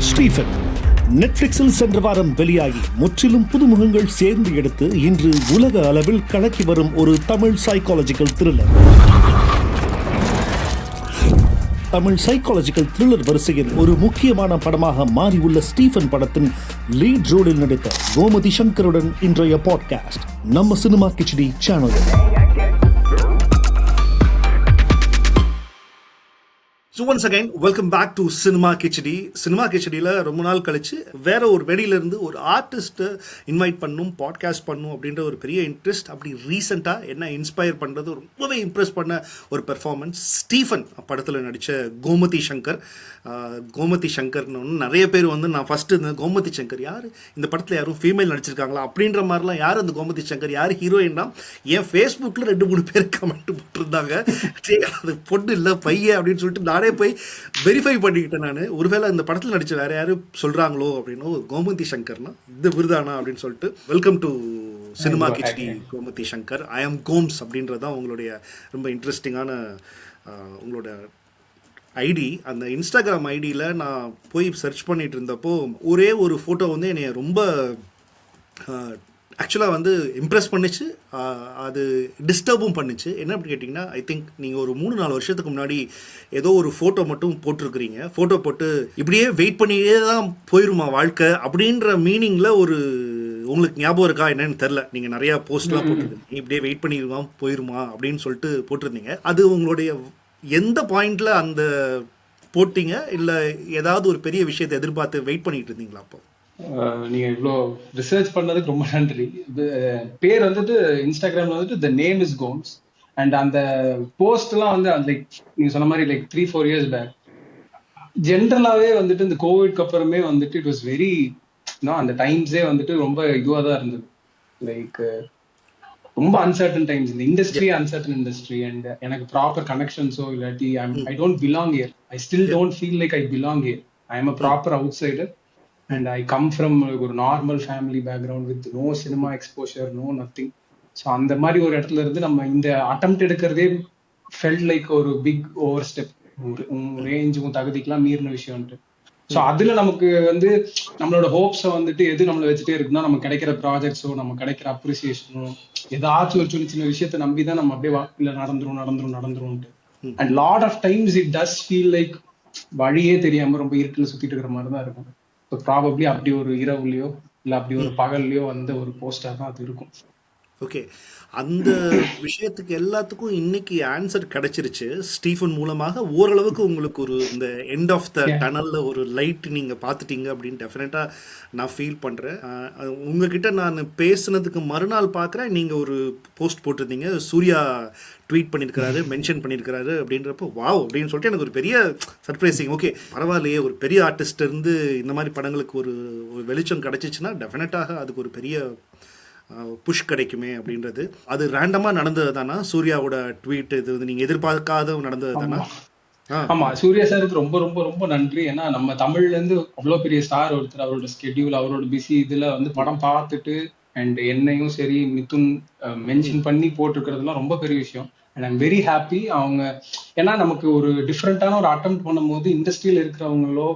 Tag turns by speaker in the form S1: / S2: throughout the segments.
S1: Stephen நெட்ஃபிளிக்ஸில் சென்ற வாரம் வெளியாகி முற்றிலும் புதுமுகங்கள் சேர்ந்து எடுத்து இன்று உலக அளவில் கலக்கி வரும் ஒரு Tamil psychological thriller. Tamil psychological thriller வரிசையில் ஒரு முக்கியமான படமாக மாறியுள்ள ஸ்டீஃபன் படத்தின் லீட் ரோலில் நடித்த கோமதி சங்கருடன் இன்றைய பாட்காஸ்ட் நம்ம சினிமா கிச்சடி சேனலில்.
S2: So once again, welcome back to Cinema Kichadi. Cinema Kichadiல ரொம்ப நாள் கழிச்சு வேற ஒரு வெளியிலேருந்து ஒரு ஆர்டிஸ்ட்டை இன்வைட் பண்ணும், பாட்காஸ்ட் பண்ணும் அப்படின்ற ஒரு பெரிய இன்ட்ரெஸ்ட். அப்படி ரீசெண்டாக என்ன இன்ஸ்பயர் பண்ணுறது, ரொம்பவே இம்ப்ரெஸ் பண்ண ஒரு பெர்ஃபார்மன்ஸ் ஸ்டீஃபன் படத்தில் நடித்த கோமதி சங்கர். கோமதி சங்கர்னு ஒன்று நிறைய பேர் வந்து நான் ஃபஸ்ட்டு இந்த கோமதி சங்கர் யார், இந்த படத்தில் யாரும் ஃபீமேல் நடிச்சிருக்காங்களா அப்படின்ற மாதிரிலாம், யார் அந்த கோமதி சங்கர், யார் ஹீரோயின்னா என் ஃபேஸ்புக்கில் 2-3 பேர் கமெண்ட் போட்டிருந்தாங்க. அது பொண்ணு இல்லை பையன் அப்படின்னு சொல்லிட்டு நானே போய் வெரிஃபை பண்ணிக்கிட்டேன். நான் ஒருவேளை இந்த படத்தில் நடிச்ச வேற யாரும் சொல்றாங்களோ அப்படின்னு. கோமதி சங்கர்னா இந்த விருதானா அப்படின்னு சொல்லிட்டு. Welcome to cinema Kichdi Gomathi Shankar. I am Goms அப்படின்றதான் உங்களுடைய ரொம்ப இன்ட்ரெஸ்டிங்கான உங்களோட ஐடி. அந்த இன்ஸ்டாகிராம் ஐடியில் நான் போய் சர்ச் பண்ணிட்டு இருந்தப்போ ஒரே ஒரு ஃபோட்டோ வந்து என்னை ரொம்ப ஆக்சுவலாக வந்து இம்ப்ரெஸ் பண்ணிச்சு, அது டிஸ்டர்பும் பண்ணிச்சு. என்ன அப்படி கேட்டிங்கன்னா, ஐ திங்க் நீங்கள் ஒரு 3-4 வருஷத்துக்கு முன்னாடி ஏதோ ஒரு ஃபோட்டோ மட்டும் போட்டிருக்கிறீங்க. ஃபோட்டோ போட்டு இப்படியே வெயிட் பண்ணியே தான் போயிருமா வாழ்க்கை அப்படின்ற மீனிங்கில் ஒரு உங்களுக்கு ஞாபகம் இருக்கா என்னன்னு தெரில. நீங்கள் நிறையா போஸ்ட்லாம் போட்டிருக்கீங்க, இப்படியே வெயிட் பண்ணிடுவான் போயிருமா அப்படின்னு சொல்லிட்டு போட்டிருந்தீங்க. அது உங்களுடைய எந்த பாயிண்டில் அந்த போட்டிங்க, இல்லை ஏதாவது ஒரு பெரிய விஷயத்தை எதிர்பார்த்து வெயிட் பண்ணிட்டு இருந்தீங்களா? அப்போ
S3: நீங்க இவ்வளோ ரிசர்ச் பண்ணதுக்கு ரொம்ப நன்றி. பேர் வந்துட்டு இன்ஸ்டாகிராம்ல வந்துட்டு the name is Gomes. And அந்த போஸ்ட் எல்லாம் வந்து லைக் நீங்க சொன்ன மாதிரி லைக் 3-4 இயர்ஸ் பேக். ஜென்ரலாவே வந்துட்டு இந்த கோவிட்க்கு அப்புறமே வந்துட்டு இட் வாஸ் வெரி அந்த டைம்ஸே வந்துட்டு ரொம்ப இதுவாக தான் இருந்தது. லைக் ரொம்ப அன்சர்டன் டைம்ஸ், இந்த இண்டஸ்ட்ரி அன்சர்டன் இண்டஸ்ட்ரி. அண்ட் எனக்கு ப்ராப்பர் கனெக்ஷன்ஸோ இல்லாட்டி I don't belong here. I still don't feel like I belong here. I am a proper outsider. And I come from ஒரு normal family background with no cinema exposure, no nothing. So அந்த மாதிரி ஒரு இடத்துல இருந்து நம்ம இந்த attempt எடுக்கிறதே felt like ஒரு பிக் ஓவர் ஸ்டெப். ரேஞ்சும் தகுதிக்கெல்லாம் மீறின விஷயம்ட்டு. ஸோ அதுல நமக்கு வந்து நம்மளோட ஹோப்ஸை வந்துட்டு எது நம்மளை வச்சுட்டே இருக்குன்னா, நம்ம கிடைக்கிற ப்ராஜெக்ட்ஸோ நம்ம கிடைக்கிற அப்ரிசியேஷனோ ஏதாச்சும் ஒரு சின்ன சின்ன விஷயத்த நம்பி தான் நம்ம அப்படியே இல்லை நடந்துரும்ட்டு. And lot of times it does feel like வழியே தெரியாம ரொம்ப இருட்டில் சுத்திட்டு இருக்கிற மாதிரி தான் இருக்கும். ஸோ ப்ராபப்ளி அப்படி ஒரு இரவுலையோ இல்லை அப்படி ஒரு பகல்லையோ வந்து ஒரு போஸ்டர் தான் அது இருக்கும்.
S2: ஓகே, அந்த விஷயத்துக்கு எல்லாத்துக்கும் இன்னைக்கு ஆன்சர் கிடைச்சிருச்சு ஸ்டீஃபன் மூலமாக. ஓரளவுக்கு உங்களுக்கு ஒரு இந்த எண்ட் ஆஃப் த டனல்ல ஒரு லைட் நீங்கள் பார்த்துட்டீங்க அப்படின்னு டெஃபினட்டாக நான் ஃபீல் பண்ணுறேன். உங்ககிட்ட நான் பேசுனதுக்கு மறுநாள் பார்க்குறேன், நீங்கள் ஒரு போஸ்ட் போட்டிருந்தீங்க, சூர்யா ட்வீட் பண்ணியிருக்கிறாரு, மென்ஷன் பண்ணியிருக்கிறாரு அப்படின்றப்போ வாவ் அப்படின்னு சொல்லிட்டு எனக்கு ஒரு பெரிய சர்ப்ரைசிங். ஓகே, பரவாயில்லையே, ஒரு பெரிய ஆர்டிஸ்ட் இருந்து இந்த மாதிரி படங்களுக்கு ஒரு வெளிச்சம் கிடைச்சிச்சுன்னா டெஃபினட்டாக அதுக்கு ஒரு பெரிய புஷ் கிடைக்குமே அப்படின்றது. அது ரேண்டமா நடந்தது தானா? சூர்யாவோட ட்வீட் இது வந்து நீங்க எதிர்பார்க்காத நடந்தது தானா?
S3: ஆமா, சூர்யா சாருக்கு ரொம்ப ரொம்ப ரொம்ப நன்றி. ஏன்னா நம்ம தமிழ்ல இருந்து அவ்வளவு பெரிய ஸ்டார் ஒருத்தர், அவரோட ஸ்கெட்யூல், அவரோட பிஸி இதுல வந்து படம் பார்த்துட்டு அண்ட் என்னையும் சரி மிதுன் மென்ஷன் பண்ணி போட்டிருக்கிறதுலாம் ரொம்ப பெரிய விஷயம். And I'm very happy. அவங்க ஏன்னா நமக்கு ஒரு டிஃப்ரெண்டான ஒரு அட்டெம்ப்ட் பண்ணும்போது இண்டஸ்ட்ரியில இருக்கிறவங்களோ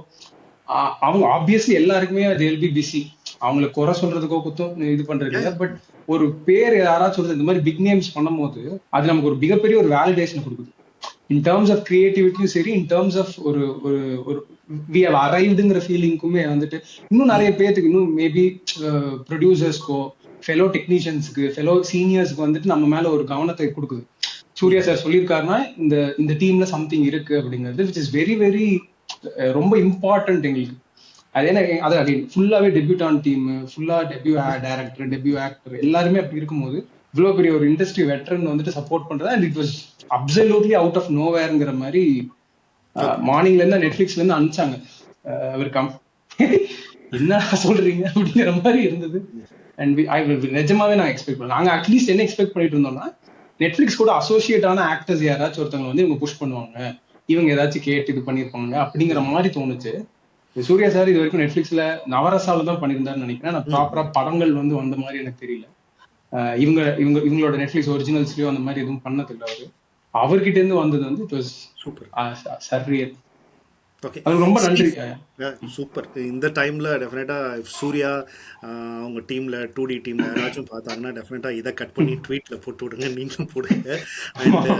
S3: அவங்க ஆப்வியஸ்லி எல்லாருக்குமே அது வில் பி பிஸி. அவங்களை குறை சொல்றதுக்கோ குத்தம் இது பண்றது இல்லை. பட் ஒரு பேர் யாராச்சும் சொல்றது இந்த மாதிரி பிக் நேம்ஸ் பண்ணும்போது அது நமக்கு ஒரு மிகப்பெரிய ஒரு வேலிடேஷன் கொடுக்குது. இன் டேர்ம்ஸ் ஆஃப் கிரியேட்டிவிட்டியும் சரி, இன் டேர்ம்ஸ் ஆஃப் ஒரு ஒரு வி ஹவ் அரைவ்டுங்கிற ஃபீலிங்க்குமே வந்துட்டு இன்னும் நிறைய பேருக்கு, இன்னும் மேபி ப்ரொடியூசர்ஸ்க்கோ ஃபெலோ டெக்னீஷியன்ஸுக்கு ஃபெலோ சீனியர்ஸ்க்கு வந்துட்டு நம்ம மேல ஒரு கவனத்தை கொடுக்குது. சூர்யா சார் சொல்லியிருக்காருன்னா இந்த டீம்ல சம்திங் இருக்கு அப்படிங்கிறது, விச் இஸ் வெரி வெரி ரொம்ப இம்பார்ட்டன்ட் எங்களுக்கு. அது என்ன, அது அகைன் ஃபுல்லாவே டெபியூட்டான் டீம், ஃபுல்லா டெபியூ டைரக்டர், டெபியூ ஆக்டர் எல்லாருமே அப்படி இருக்கும்போது இவ்வளவு பெரிய ஒரு இண்டஸ்ட்ரி வெட்டரன் வந்துட்டு சப்போர்ட் பண்றது. And it was absolutely out of நோவேர்ங்கிற மாதிரி மார்னிங்ல இருந்து நெட்ஃபிளிக்ஸ்ல இருந்து அனுப்பிச்சாங்க. அவர் கம் என்ன சொல்றீங்க அப்படிங்கிற மாதிரி இருந்தது. அண்ட் நிஜமாவே நான் எக்ஸ்பெக்ட் பண்ணேன். நாங்க அட்லீஸ்ட் என்ன எக்ஸ்பெக்ட் பண்ணிட்டு இருந்தோம்னா, நெட்ஃபிளிக்ஸ் கூட அசோசியேட் ஆன ஆக்டர்ஸ் யாராச்சும் ஒருத்தவங்க வந்து இவங்க புஷ் பண்ணுவாங்க, இவங்க ஏதாச்சும் கேட்டு இது பண்ணிருப்பாங்க அப்படிங்கிற மாதிரி தோணுச்சு. சூர்யா சார் இது வரைக்கும் நெட்ஃபிளிக்ஸ்ல நவரசால தான் பண்ணியிருந்தாருன்னு நினைக்கிறேன். நான் ப்ராப்பரா படங்கள் வந்து வந்த மாதிரி எனக்கு தெரியல. இவங்களோட நெட்ஃபிளிக்ஸ் ஒரிஜினல்ஸ்லயோ அந்த மாதிரி எதுவும் பண்ணதில்லை. அவர்கிட்ட இருந்து வந்தது வந்து it was super, surreal.
S2: Okay,
S3: அது ரொம்ப நன்றி.
S2: சூப்பர். இந்த டைமில் டெஃபினட்டாக சூர்யா அவங்க டீமில் 2D டீமில் யாராச்சும் பார்த்தாங்கன்னா டெஃபினட்டாக இதை கட் பண்ணி ட்வீட்டில் போட்டு விடுங்க, நீங்களும் போடுங்க. அண்ட்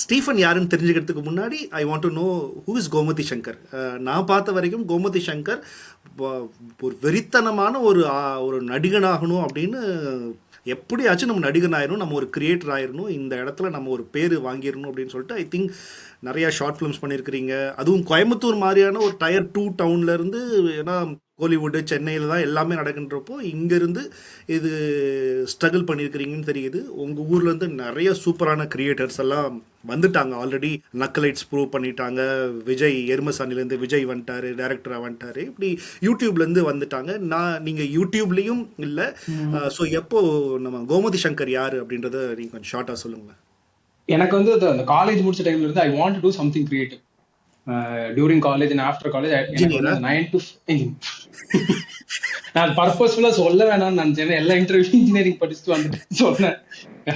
S2: ஸ்டீஃபன் யாருன்னு தெரிஞ்சுக்கிறதுக்கு முன்னாடி I want to know who is Gomathi Shankar. நான் பார்த்த வரைக்கும் கோமதி சங்கர் ஒரு வெறித்தனமான ஒரு நடிகனாகணும் அப்படின்னு, எப்படியாச்சும் நம்ம நடிகன் ஆயிடணும், நம்ம ஒரு கிரியேட்டர் ஆயிடணும், இந்த இடத்துல நம்ம ஒரு பேர் வாங்கிடணும் அப்படின்னு சொல்லிட்டு ஐ திங்க் நிறையா ஷார்ட் ஃபிலிம்ஸ் பண்ணியிருக்கிறீங்க. அதுவும் கோயம்புத்தூர் மாதிரியான ஒரு Tier 2 டவுன்லேருந்து, ஏன்னா கோலிவுட்டு சென்னையில் தான் எல்லாமே நடக்கின்றப்போ இங்கேருந்து இது ஸ்ட்ரகிள் பண்ணியிருக்கிறீங்கன்னு தெரியுது. உங்கள் ஊர்லேருந்து நிறைய சூப்பரான கிரியேட்டர்ஸ் எல்லாம் வந்துட்டாங்க ஆல்ரெடி. நக்கலைட்ஸ் ப்ரூவ் பண்ணிட்டாங்க, விஜய் எருமசானிலேருந்து விஜய் வந்துட்டாரு, டேரக்டராக வந்துட்டாரு, இப்படி யூடியூப்லேருந்து வந்துட்டாங்க. நீங்கள் யூடியூப்லேயும் இல்லை. ஸோ எப்போ நம்ம கோமதி சங்கர் யார் அப்படின்றத நீங்கள் கொஞ்சம் ஷார்ட்டாக சொல்லுங்கள்.
S3: எனக்கு வந்து அந்த காலேஜ் முடிச்ச டைம்ல இருந்து I want to do something creative. During college and after college எனக்கு வந்து 9 to 5 நான் பர்பஸ்ஃபுல்லா சொல்ல வேணாம்னு நினைச்சேன். எல்லா இன்டர்வியூ இன்ஜினியரிங் படிச்சுட்டு வந்துட்டு சொன்னேன்,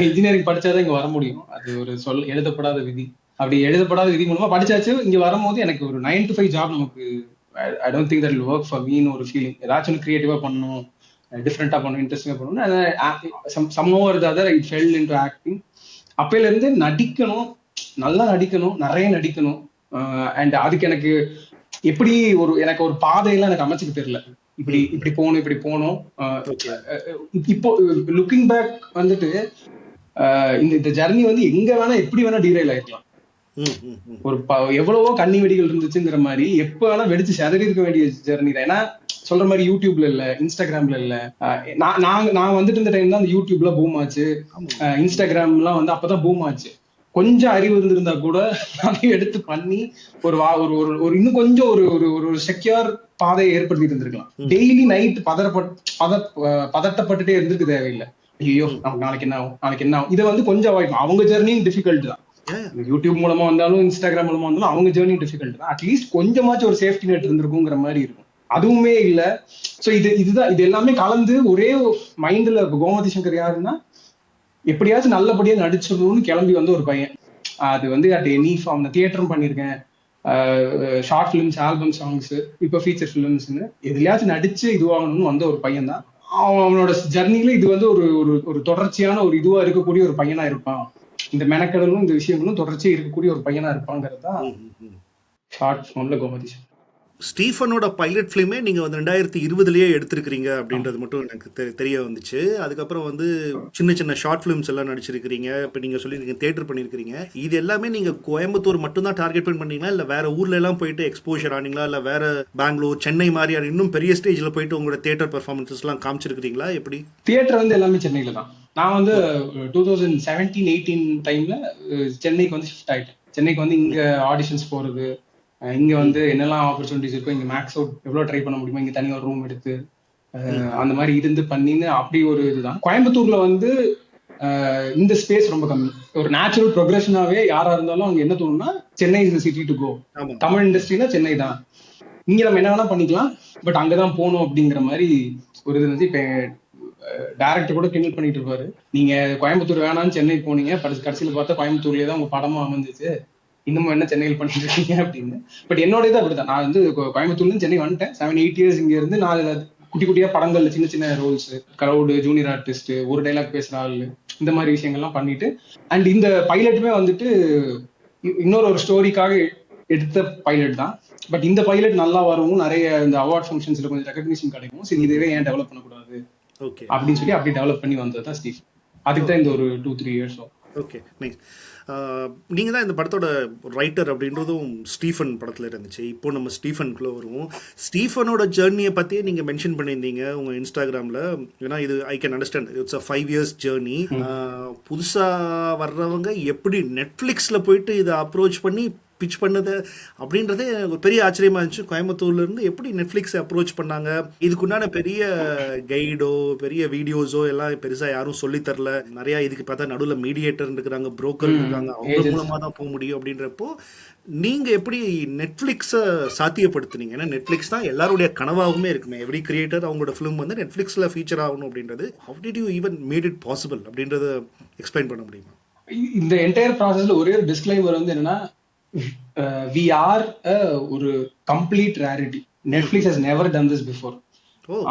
S3: இன்ஜினியரிங் படிச்சாதான் இங்க வர முடியும், அது ஒரு எழுதப்படாத விதி. அப்படி எழுதப்படாத விதி மூலமா படிச்சாச்சு. இங்க வரும்போது எனக்கு ஒரு 9 to 5 ஜாப் நமக்கு I don't think that will work for மீன்னு ஒரு ஃபீலிங். ஏதாச்சும் கிரியேட்டிவா பண்ணணும், டிஃப்ரெண்டா பண்ணணும், இன்ட்ரெஸ்டிங்கா பண்ணணும். Some over the other I fell into acting. அப்பையில இருந்து நடிக்கணும், நல்லா நடிக்கணும், நிறைய நடிக்கணும். அண்ட் அதுக்கு எனக்கு எப்படி எனக்கு ஒரு பாதையெல்லாம் எனக்கு அமைச்சுக்க தெரியல. இப்படி போகணும். இப்போ லுக்கிங் பேக் வந்துட்டு இந்த ஜர்னி வந்து எங்க வேணா எப்படி வேணா டீரைல் ஆயிருக்கலாம். ஒரு எவ்வளவோ கண்ணி வெடிகள் இருந்துச்சுங்கிற மாதிரி எப்ப வேணா வெடிச்சு செதறி இருக்க வேண்டிய ஜர்னி தான். ஏன்னா சொல்ற மாதிரி யூடியூப்ல இல்ல, இன்ஸ்டாகிராம்ல இல்ல. நான் வந்துட்டு இருந்த டைம் தான் அந்த யூடியூப்ல பூம் ஆச்சு, இன்ஸ்டாகிராம்லாம் வந்து அப்பதான் பூம் ஆச்சு. கொஞ்சம் அறிவு இருந்திருந்தா கூட அதை எடுத்து பண்ணி ஒரு இன்னும் கொஞ்சம் ஒரு செக்யூர் பாதையை ஏற்படுத்திட்டு இருந்திருக்கலாம். டெய்லி நைட் பதட்டப்பட்டுட்டே இருந்துட்டு தேவையில்லை. ஐயோ நமக்கு நாளைக்கு என்ன ஆகும். இதை வந்து கொஞ்சம் அவாய்ட். அவங்க ஜெர்னியும் டிஃபிகல்ட் தான். யூடியூப் மூலமா வந்தாலும் இன்ஸ்டாகிராம் மூலமா வந்தாலும் அவங்க ஜெர்னியும் டிஃபிகல்ட் தான். அட்லீஸ்ட் கொஞ்சமாச்சும் ஒரு சேஃப்டி நெட் இருந்திருக்குங்கிற மாதிரி இருக்கும். அதுவுமே இல்ல. சோ இது எல்லாமே கலந்து ஒரே மைண்ட்ல கோமதி சங்கர் யாருன்னா எப்படியாச்சும் நல்லபடியா நடிச்சிடணும்னு கிளம்பி வந்த ஒரு பையன். அது வந்து அட் எனி ஃபார்ம் தியேட்டரும் பண்ணியிருக்கேன், ஷார்ட் ஃபிலிம்ஸ், ஆல்பம் சாங்ஸ், இப்போ ஃபீச்சர் ஃபிலிம்ஸ்னு எதுலையாச்சும் நடிச்சு இதுவாகணும்னு வந்த ஒரு பையன் தான். அவனோட ஜர்னில இது வந்து ஒரு தொடர்ச்சியான ஒரு இதுவா இருக்கக்கூடிய ஒரு பையனா இருப்பான். இந்த மெனக்கடலும் இந்த விஷயங்களும் தொடர்ச்சியா இருக்கக்கூடிய ஒரு பையனா இருப்பாங்கிறது தான் ஷார்ட் ஃபார்ம்ல கோமதி சங்கர்.
S2: ஸ்டீஃபனோட பைலட் ஃபிலிமே நீங்கள் வந்து 2020 எடுத்திருக்கிறீங்க அப்படின்றது மட்டும் எனக்கு தெரிய வந்துச்சு. அதுக்கப்புறம் வந்து சின்ன ஷார்ட் ஃபிலிம்ஸ் எல்லாம் நடிச்சிருக்கிறீங்க. இப்போ நீங்கள் சொல்லியிருக்கீங்க தியேட்டர் பண்ணியிருக்கிறீங்க. இது எல்லாமே நீங்கள் கோயம்புத்தூர் மட்டும்தான் டார்கெட் பண்ணீங்களா, இல்லை வேற ஊர்ல எல்லாம் போயிட்டு எக்ஸ்போஷர் ஆனீங்களா, இல்லை வேற பெங்களூர், சென்னை மாதிரியான இன்னும் பெரிய ஸ்டேஜில் போயிட்டு உங்களோட தியேட்டர் பெர்ஃபார்மன்ஸஸ் எல்லாம் காமிச்சிருக்கிறீங்களா? எப்படி?
S3: தியேட்டர் வந்து எல்லாமே சென்னையில தான். நான் வந்து 2017-18 டைம்ல சென்னைக்கு வந்து ஷிஃப்ட் ஆயிட்டேன். சென்னைக்கு வந்து இங்க ஆடிஷன்ஸ் போறது, இங்க வந்து என்னெல்லாம் ஆப்பர்ச்சுனிட்டிஸ் இருக்கோ, இங்க மேக்ஸ் அவுட் எவ்வளவு ட்ரை பண்ண முடியுமோ, இங்க தனியாக ஒரு ரூம் எடுத்து அந்த மாதிரி இருந்து பண்ணின்னு அப்படி ஒரு இதுதான். கோயம்புத்தூர்ல வந்து இந்த ஸ்பேஸ் ரொம்ப கம்மி. ஒரு நேச்சுரல் ப்ரொக்ரெஷனாவே யாரா இருந்தாலும் அவங்க என்ன தோணும்னா Chennai is the city to go. Tamil இண்டஸ்ட்ரினா சென்னை தான், இங்க நம்ம என்ன வேணா பண்ணிக்கலாம், பட் அங்கதான் போகணும் அப்படிங்கிற மாதிரி ஒரு இது வந்து. இப்ப டைரக்டர் கூட கிண்டல் பண்ணிட்டு இருப்பாரு, நீங்க கோயம்புத்தூர் வேணான்னு சென்னை போனீங்க, கடைசியில பார்த்தா கோயம்புத்தூர்லயே தான் உங்க படமா அமைஞ்சிச்சு, இன்னமும் என்ன சென்னையில் பண்ணிட்டு இருக்கீங்க அப்படின்னு. பட் என்னோட இது அப்படிதான். நான் வந்து கோயம்புத்தூர்ல சென்னை வந்துட்டேன். 7-8 இயர்ஸ் இங்க இருந்து நான் குட்டி குட்டியா படங்கள்ல சின்ன ரோல்ஸ், கிரௌடு, ஜூனியர் ஆர்டிஸ்ட், ஒரு டைலாக் பேசுற ஆள், இந்த மாதிரி விஷயங்கள்லாம் பண்ணிட்டு. அண்ட் இந்த பைலட்டுமே வந்துட்டு இன்னொரு ஸ்டோரிக்காக எடுத்த பைலட் தான். பட் இந்த பைலட் நல்லா வரவும் நிறைய இந்த அவார்ட் ஃபங்க்ஷன்ஸ்ல கொஞ்சம் ரெகக்னிஷன் கிடைக்கும். சரி, இதுவே ஏன் டெவலப் பண்ணக்கூடாது அப்படின்னு சொல்லி அப்படி டெவலப் பண்ணி வந்தது தான் ஸ்டீஃபன். அதுக்கு தான் இந்த ஒரு 2-3 இயர்ஸ்.
S2: Okay, nice. நீங்கள் தான் இந்த படத்தோட ரைட்டர் அப்படின்றதும் ஸ்டீஃபன் படத்தில் இருந்துச்சு. இப்போ நம்ம ஸ்டீஃபனுக்குள்ளே வருவோம். ஸ்டீஃபனோட ஜேர்னியை பற்றியே நீங்கள் மென்ஷன் பண்ணியிருந்தீங்க உங்கள் இன்ஸ்டாகிராமில். ஏன்னா இது I can understand, it's a 5 years journey. புதுசாக வர்றவங்க எப்படி நெட்ஃப்ளிக்ஸில் போயிட்டு இதை அப்ரோச் பண்ணி பிச் பண்ணது அப்படின்றதே ஒரு பெரிய ஆச்சரியமா இருந்துச்சு. கோயம்புத்தூர்லேருந்து எப்படி நெட்ஃப்ளிக்ஸை அப்ரோச் பண்ணாங்க, இதுக்குண்டான பெரிய கைடோ பெரிய வீடியோஸோ எல்லாம் பெருசாக யாரும் சொல்லித்தரல. நிறையா இதுக்கு பார்த்தா நடுவில் மீடியேட்டர் இருக்கிறாங்க, புரோக்கர் இருக்காங்க, அவங்க மூலமாக தான் போக முடியும். அப்படின்றப்போ நீங்கள் எப்படி நெட்ஃப்ளிக்ஸை சாத்தியப்படுத்துனீங்க? ஏன்னா நெட்ஃப்ளிக்ஸ் தான் எல்லாருடைய கனவாகவுமே இருக்குமே. எவ்ரி கிரியேட்டர் அவங்களோட ஃபிலிம் வந்து நெட்ஃப்ளிக்ஸில் ஃபீச்சர் ஆகணும் அப்படின்றது. How did you even made it possible அப்படின்றத எக்ஸ்பிளைன் பண்ண முடியுமா?
S3: இந்த என்டையர் ப்ராசஸ்ல ஒரே ஒரு டிஸ்க்ளைமர் வந்து என்னன்னா, we are ஒரு complete rarity. Netflix has never done this before.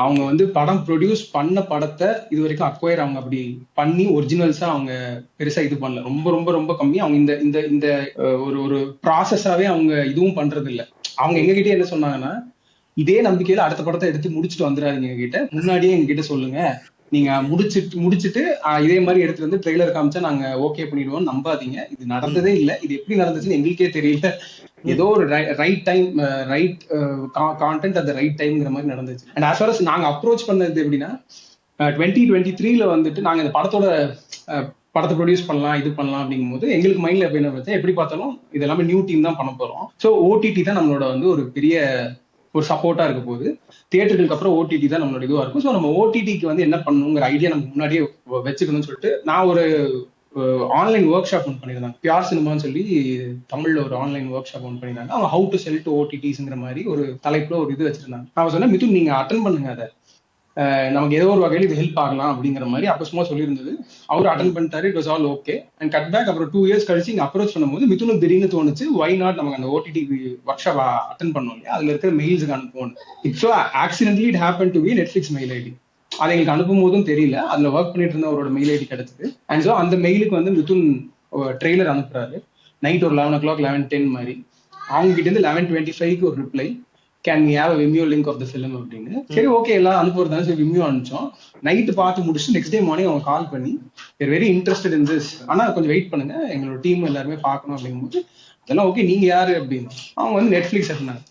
S3: அவங்க வந்து படம் ப்ரொடியூஸ் பண்ண படத்தை இது வரைக்கும் அக்வயர் அவங்க அப்படி பண்ணி ஒரிஜினல்ஸா அவங்க பெருசா இது பண்ணல. ரொம்ப ரொம்ப ரொம்ப கம்மி. அவங்க இந்த இந்த இந்த ஒரு ப்ராசஸாவே அவங்க இதுவும் பண்றது இல்லை. அவங்க எங்ககிட்ட என்ன சொன்னாங்கன்னா, இதே நம்பிக்கையில அடுத்த படத்தை எடுத்து முடிச்சுட்டு வந்துடாதீங்க, எங்ககிட்ட முன்னாடியே எங்ககிட்ட சொல்லுங்க, நீங்க முடிச்சுட்டு இதே மாதிரி எடுத்து வந்து ட்ரெய்லர் காமிச்சா நாங்க ஓகே பண்ணிடுவோம், நம்பாதீங்க, இது நடந்ததே இல்லை, இது எப்படி நடந்துச்சுன்னு எங்களுக்கே தெரியல, ஏதோ ஒரு right time right content at the right டைம்ங்கிற மாதிரி நடந்துச்சு. அண்ட் ஆஸ் ஃபார் அஸ் நாங்க அப்ரோச் பண்ணது எப்படின்னா, 2023 வந்துட்டு நாங்க இந்த படத்தை ப்ரொடியூஸ் பண்ணலாம், இது பண்ணலாம் அப்படிங்கும் போது எங்களுக்கு மைண்ட்ல எப்படி பார்த்தாலும் இது எல்லாமே நியூ டீம் தான் பண்ண போறோம். ஸோ ஓடிடி தான் நம்மளோட வந்து ஒரு பெரிய ஒரு சப்போர்ட்டா இருக்க போகுது. தியேட்டருக்கு அப்புறம் ஓடிடி தான் நம்மளோட இதுவா இருக்கும். ஸோ நம்ம ஓடிடிக்கு வந்து என்ன பண்ணணுங்கிற ஐடியா நம்ம முன்னாடியே வச்சுக்கணும்னு சொல்லிட்டு நான் ஒரு ஆன்லைன் ஒர்க் ஷாப் ஒன்று பண்ணியிருந்தாங்க. பியார் சினிமான்னு சொல்லி தமிழ்ல ஒரு ஆன்லைன் ஒர்க் ஷாப் ஒன்று பண்ணியிருந்தாங்க. அவங்க ஹவு டு செல் டு ஓடிடிஸ்ங்கிற மாதிரி ஒரு தலைப்புல ஒரு இது வச்சிருந்தாங்க. நான் சொன்னேன், மிதுன் நீங்க அட்டன் பண்ணுங்க, அதை நமக்கு ஏதோ ஒரு வகையில் இது ஹெல்ப் ஆகலாம் அப்படிங்கிற மாதிரி அப்போ சும்மா சொல்லியிருந்தது. அவர் அட்டன் பண்ணிட்டாரு, it was all okay. And cut back அப்புறம் 2 years கழிச்சு இங்கே அப்ரோச் பண்ணும்போது மிதுனுக்கு திடீர்னு தோணுச்சு, ஒய் நாட் நமக்கு அந்த ஓடிடி ஒர்க் ஷாப் அட்டன் பண்ணோம் இல்லையா, அதுல இருக்கிற மெயில்ஸுக்கு அனுப்புவோம். It's accidentally it happen to be Netflix mail ID. அதை எங்களுக்கு அனுப்பும் போதும் தெரியல, அதுல ஒர்க் பண்ணிட்டு இருந்த அவரோட மெயில் ஐடி கிடைச்சது. அண்ட் ஸோ அந்த மெயிலுக்கு வந்து மிதுன் ட்ரெய்லர் அனுப்புறாரு நைட் ஒரு 11 o'clock 11:10 மாதிரி. அவங்க கிட்ட இருந்து 11:25 ஒரு reply, can we have a Vimeo link of the film அப்படின்னு. சரி ஓகே, எல்லாம் அனுப்புறதால சரி Vimeo அனுப்பிச்சோம். நைட்டு பார்த்து முடிச்சுட்டு நெக்ஸ்ட் டே மார்னிங் அவங்க கால் பண்ணி வெரி இன்ட்ரெஸ்டட் இன் திஸ், ஆனா கொஞ்சம் வெயிட் பண்ணுங்க, எங்களோட டீம் எல்லாருமே பார்க்கணும் அப்படிங்கும்போது அதெல்லாம் ஓகே, நீங்க யாரு அப்படின்னு. அவங்க வந்து நெட்ஃபிளிக்ஸ் இருந்தாங்க.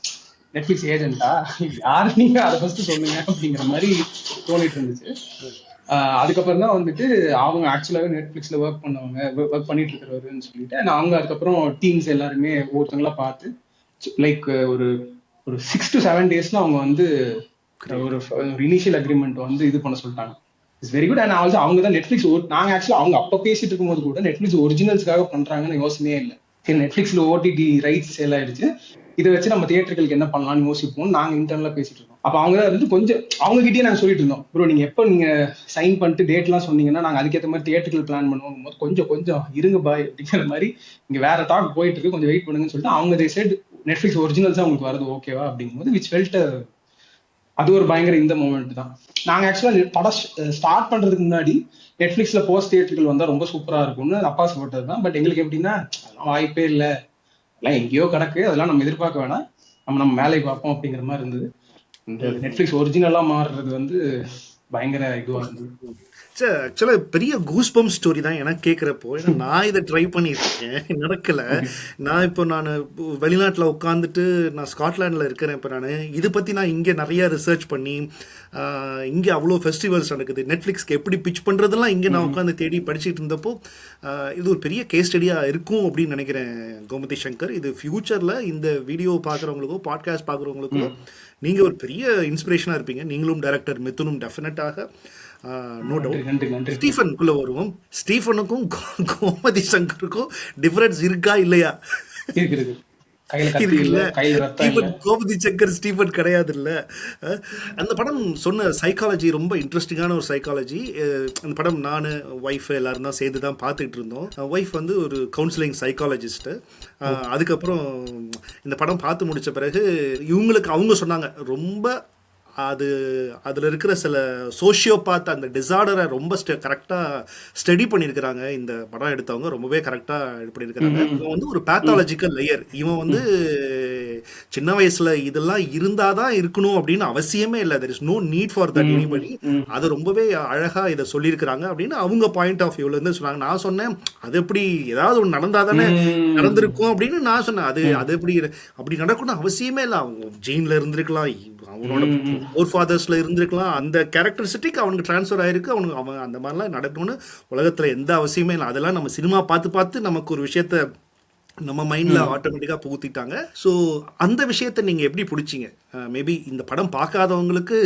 S3: நெட்ஃபிளிக்ஸ் ஏஜென்ட்டா, யாரு நீங்க, அதை ஃபர்ஸ்ட் சொல்லுங்க அப்படிங்கிற மாதிரி தோணிட்டு இருந்துச்சு. அதுக்கப்புறம் தான் வந்துட்டு அவங்க ஆக்சுவலாவே நெட்ஃபிளிக்ஸ்ல ஒர்க் பண்ணிட்டு இருக்கிறவருன்னு சொல்லிட்டு அவங்க அதுக்கப்புறம் டீம்ஸ் எல்லாருமே ஒருத்தங்களா பார்த்து லைக் ஒரு 6 to 7 daysல அவங்க வந்து ஒரு இனிஷியல் அக்ரிமெண்ட் வந்து இது பண்ண சொல்லிட்டாங்க. It's very good. And also அவங்க தான் நெட்ஃபிளிக்ஸ், நாங்க ஆக்சுவலா அவங்க அப்ப பேசிட்டு இருக்கும்போது கூட நெட்ஃபிளிக்ஸ் ஒரிஜினல்ஸ்க்காக பண்றாங்கன்னு யோசனையே இல்லை. சரி, நெட்ஃபிளிக்ஸ்ல ஓடிடி ரைட்ஸ் சேல் ஆயிடுச்சு, இதை வச்சு நம்ம தியேட்டர்களுக்கு என்ன பண்ணலாம்னு யோசிப்போம், நாங்க இன்டர்னலா பேசிட்டு இருக்கோம். அப்ப அவங்க வந்து கொஞ்சம் அவங்க கிட்டே நாங்க சொல்லிட்டு இருந்தோம், ப்ரோ நீங்க எப்போ நீங்க சைன் பண்ணிட்டு டேட் எல்லாம் சொன்னீங்கன்னா நாங்க அதுக்கேற்ற மாதிரி தியேட்டர்கள் பிளான் பண்ணுவோம் போது கொஞ்சம் இருங்க பாய் அப்படிங்கிற மாதிரி இங்க வேற டாக் போயிட்டு இருக்கு, கொஞ்சம் வெயிட் பண்ணுங்கன்னு சொல்லிட்டு அவங்க they said நெட்ஃபிளிக்ஸ் ஒரிஜினல்ஸ் உங்களுக்கு வரது ஓகேவா அப்படிங்கும்போது விச் ஃபெல்ட் அது ஒரு பயங்கர இந்த மூமெண்ட் தான். நாங்க ஆக்சுவலா படம் ஸ்டார்ட் பண்றதுக்கு முன்னாடி நெட்ஃபிளிக்ஸ்ல போஸ்ட் தியேட்டர்கள் வந்தா ரொம்ப சூப்பரா இருக்கும்னு அப்பாஸ் போட்டது தான். பட் எங்களுக்கு எப்படின்னா, அதெல்லாம் வாய்ப்பே இல்லை, அதெல்லாம் எங்கேயோ கிடக்கு, அதெல்லாம் நம்ம எதிர்பார்க்க வேணாம், நம்ம வேலையை பார்ப்போம் அப்படிங்கிற மாதிரி இருந்தது. இந்த நெட்ஃபிளிக்ஸ் ஒரிஜினலா மாறுறது வந்து பயங்கர இதுவா இருந்தது.
S2: சார் ஆக்சுவலாக பெரிய கூஸ்பம் ஸ்டோரி தான் எனக்கு கேட்குறப்போ. ஏன்னா நான் இதை ட்ரை பண்ணியிருக்கேன், நடக்கலை. நான் வெளிநாட்டில் உட்காந்துட்டு நான் ஸ்காட்லாண்டில் இருக்கிறேன். இப்போ நான் இதை பற்றி நான் இங்கே நிறையா ரிசர்ச் பண்ணி, இங்கே அவ்வளோ ஃபெஸ்டிவல்ஸ் நடக்குது, நெட்ஃப்ளிக்ஸ்க்கு எப்படி பிச் பண்ணுறதெல்லாம் இங்கே நான் உட்காந்து தேடி படிச்சுட்டு இருந்தப்போ இது ஒரு பெரிய கேஸ் ஸ்டடியாக இருக்கும் அப்படின்னு நினைக்கிறேன் கோமதி சங்கர். இது ஃப்யூச்சரில் இந்த வீடியோ பார்க்குறவங்களுக்கோ பாட்காஸ்ட் பார்க்குறவங்களுக்கோ நீங்கள் ஒரு பெரிய இன்ஸ்பிரேஷனாக இருப்பீங்க. நீங்களும் டைரக்டர் மிதுனும் டெஃபினட்டாக. No doubt. ஸ்டீஃபனுக்குள்ள வருவோம். ஸ்டீஃபனுக்கும் கோமதி சங்கருக்கும் டிஃபரன்ஸ் இருக்கா இல்லையா? கோமதி சங்கர் ஸ்டீஃபன் கிடையாது இல்ல. அந்த படம் சொன்ன சைக்காலஜி ரொம்ப இன்ட்ரெஸ்டிங்கான ஒரு சைக்காலஜி. அந்த படம் நான் ஒய்ஃப் எல்லாரும் தான் சேர்ந்து தான் பார்த்துட்டு இருந்தோம். ஒய்ஃப் வந்து ஒரு கவுன்சிலிங் சைக்காலஜிஸ்ட். அதுக்கப்புறம் இந்த படம் பார்த்து முடிச்ச பிறகு இவங்களுக்கு அவங்க சொன்னாங்க, ரொம்ப அதில் இருக்கிற சில சோஷியோபாத் அந்த டிசார்டரை ரொம்ப கரெக்டாக ஸ்டடி பண்ணியிருக்கிறாங்க. இந்த படம் எடுத்தவங்க ரொம்பவே கரெக்டாக இது பண்ணியிருக்கிறாங்க. இவன் வந்து ஒரு பேத்தாலஜிக்கல் லேயர். இவன் வந்து சின்ன வயசுல இதெல்லாம் இருந்தாதான் இருக்கணும் அப்படின்னு அவசியமே இல்லை. There is no need for that anybody. அதை ரொம்பவே அழகா இதை சொல்லியிருக்கிறாங்க அப்படின்னு அவங்க பாயிண்ட் ஆஃப் வியூல இருந்து சொன்னாங்க. நான் சொன்னேன், அது எப்படி ஏதாவது ஒன்று நடந்தாதானே நடந்திருக்கும் அப்படின்னு நான் சொன்னேன். அது எப்படி அப்படி நடக்கணும்னு அவசியமே இல்லை. அவங்க ஜீன்ல இருந்திருக்கலாம், அவனோட ஃபோர் ஃபாதர்ஸ்ல இருந்திருக்கலாம், அந்த கேரக்டரிஸ்டிக் அவனுக்கு டிரான்ஸ்ஃபர் ஆயிருக்கு. அவன் அந்த மாதிரிலாம் நடக்கணும்னு உலகத்துல எந்த அவசியமே இல்லை. அதெல்லாம் நம்ம சினிமா பார்த்து நமக்கு ஒரு விஷயத்த நம்ம மைண்ட்ல ஆட்டோமேட்டிக்கா புகுத்திட்டாங்க. ஸோ அந்த விஷயத்த நீங்க எப்படி பிடிச்சிங்க? மேபி இந்த படம் பார்க்காதவங்களுக்கு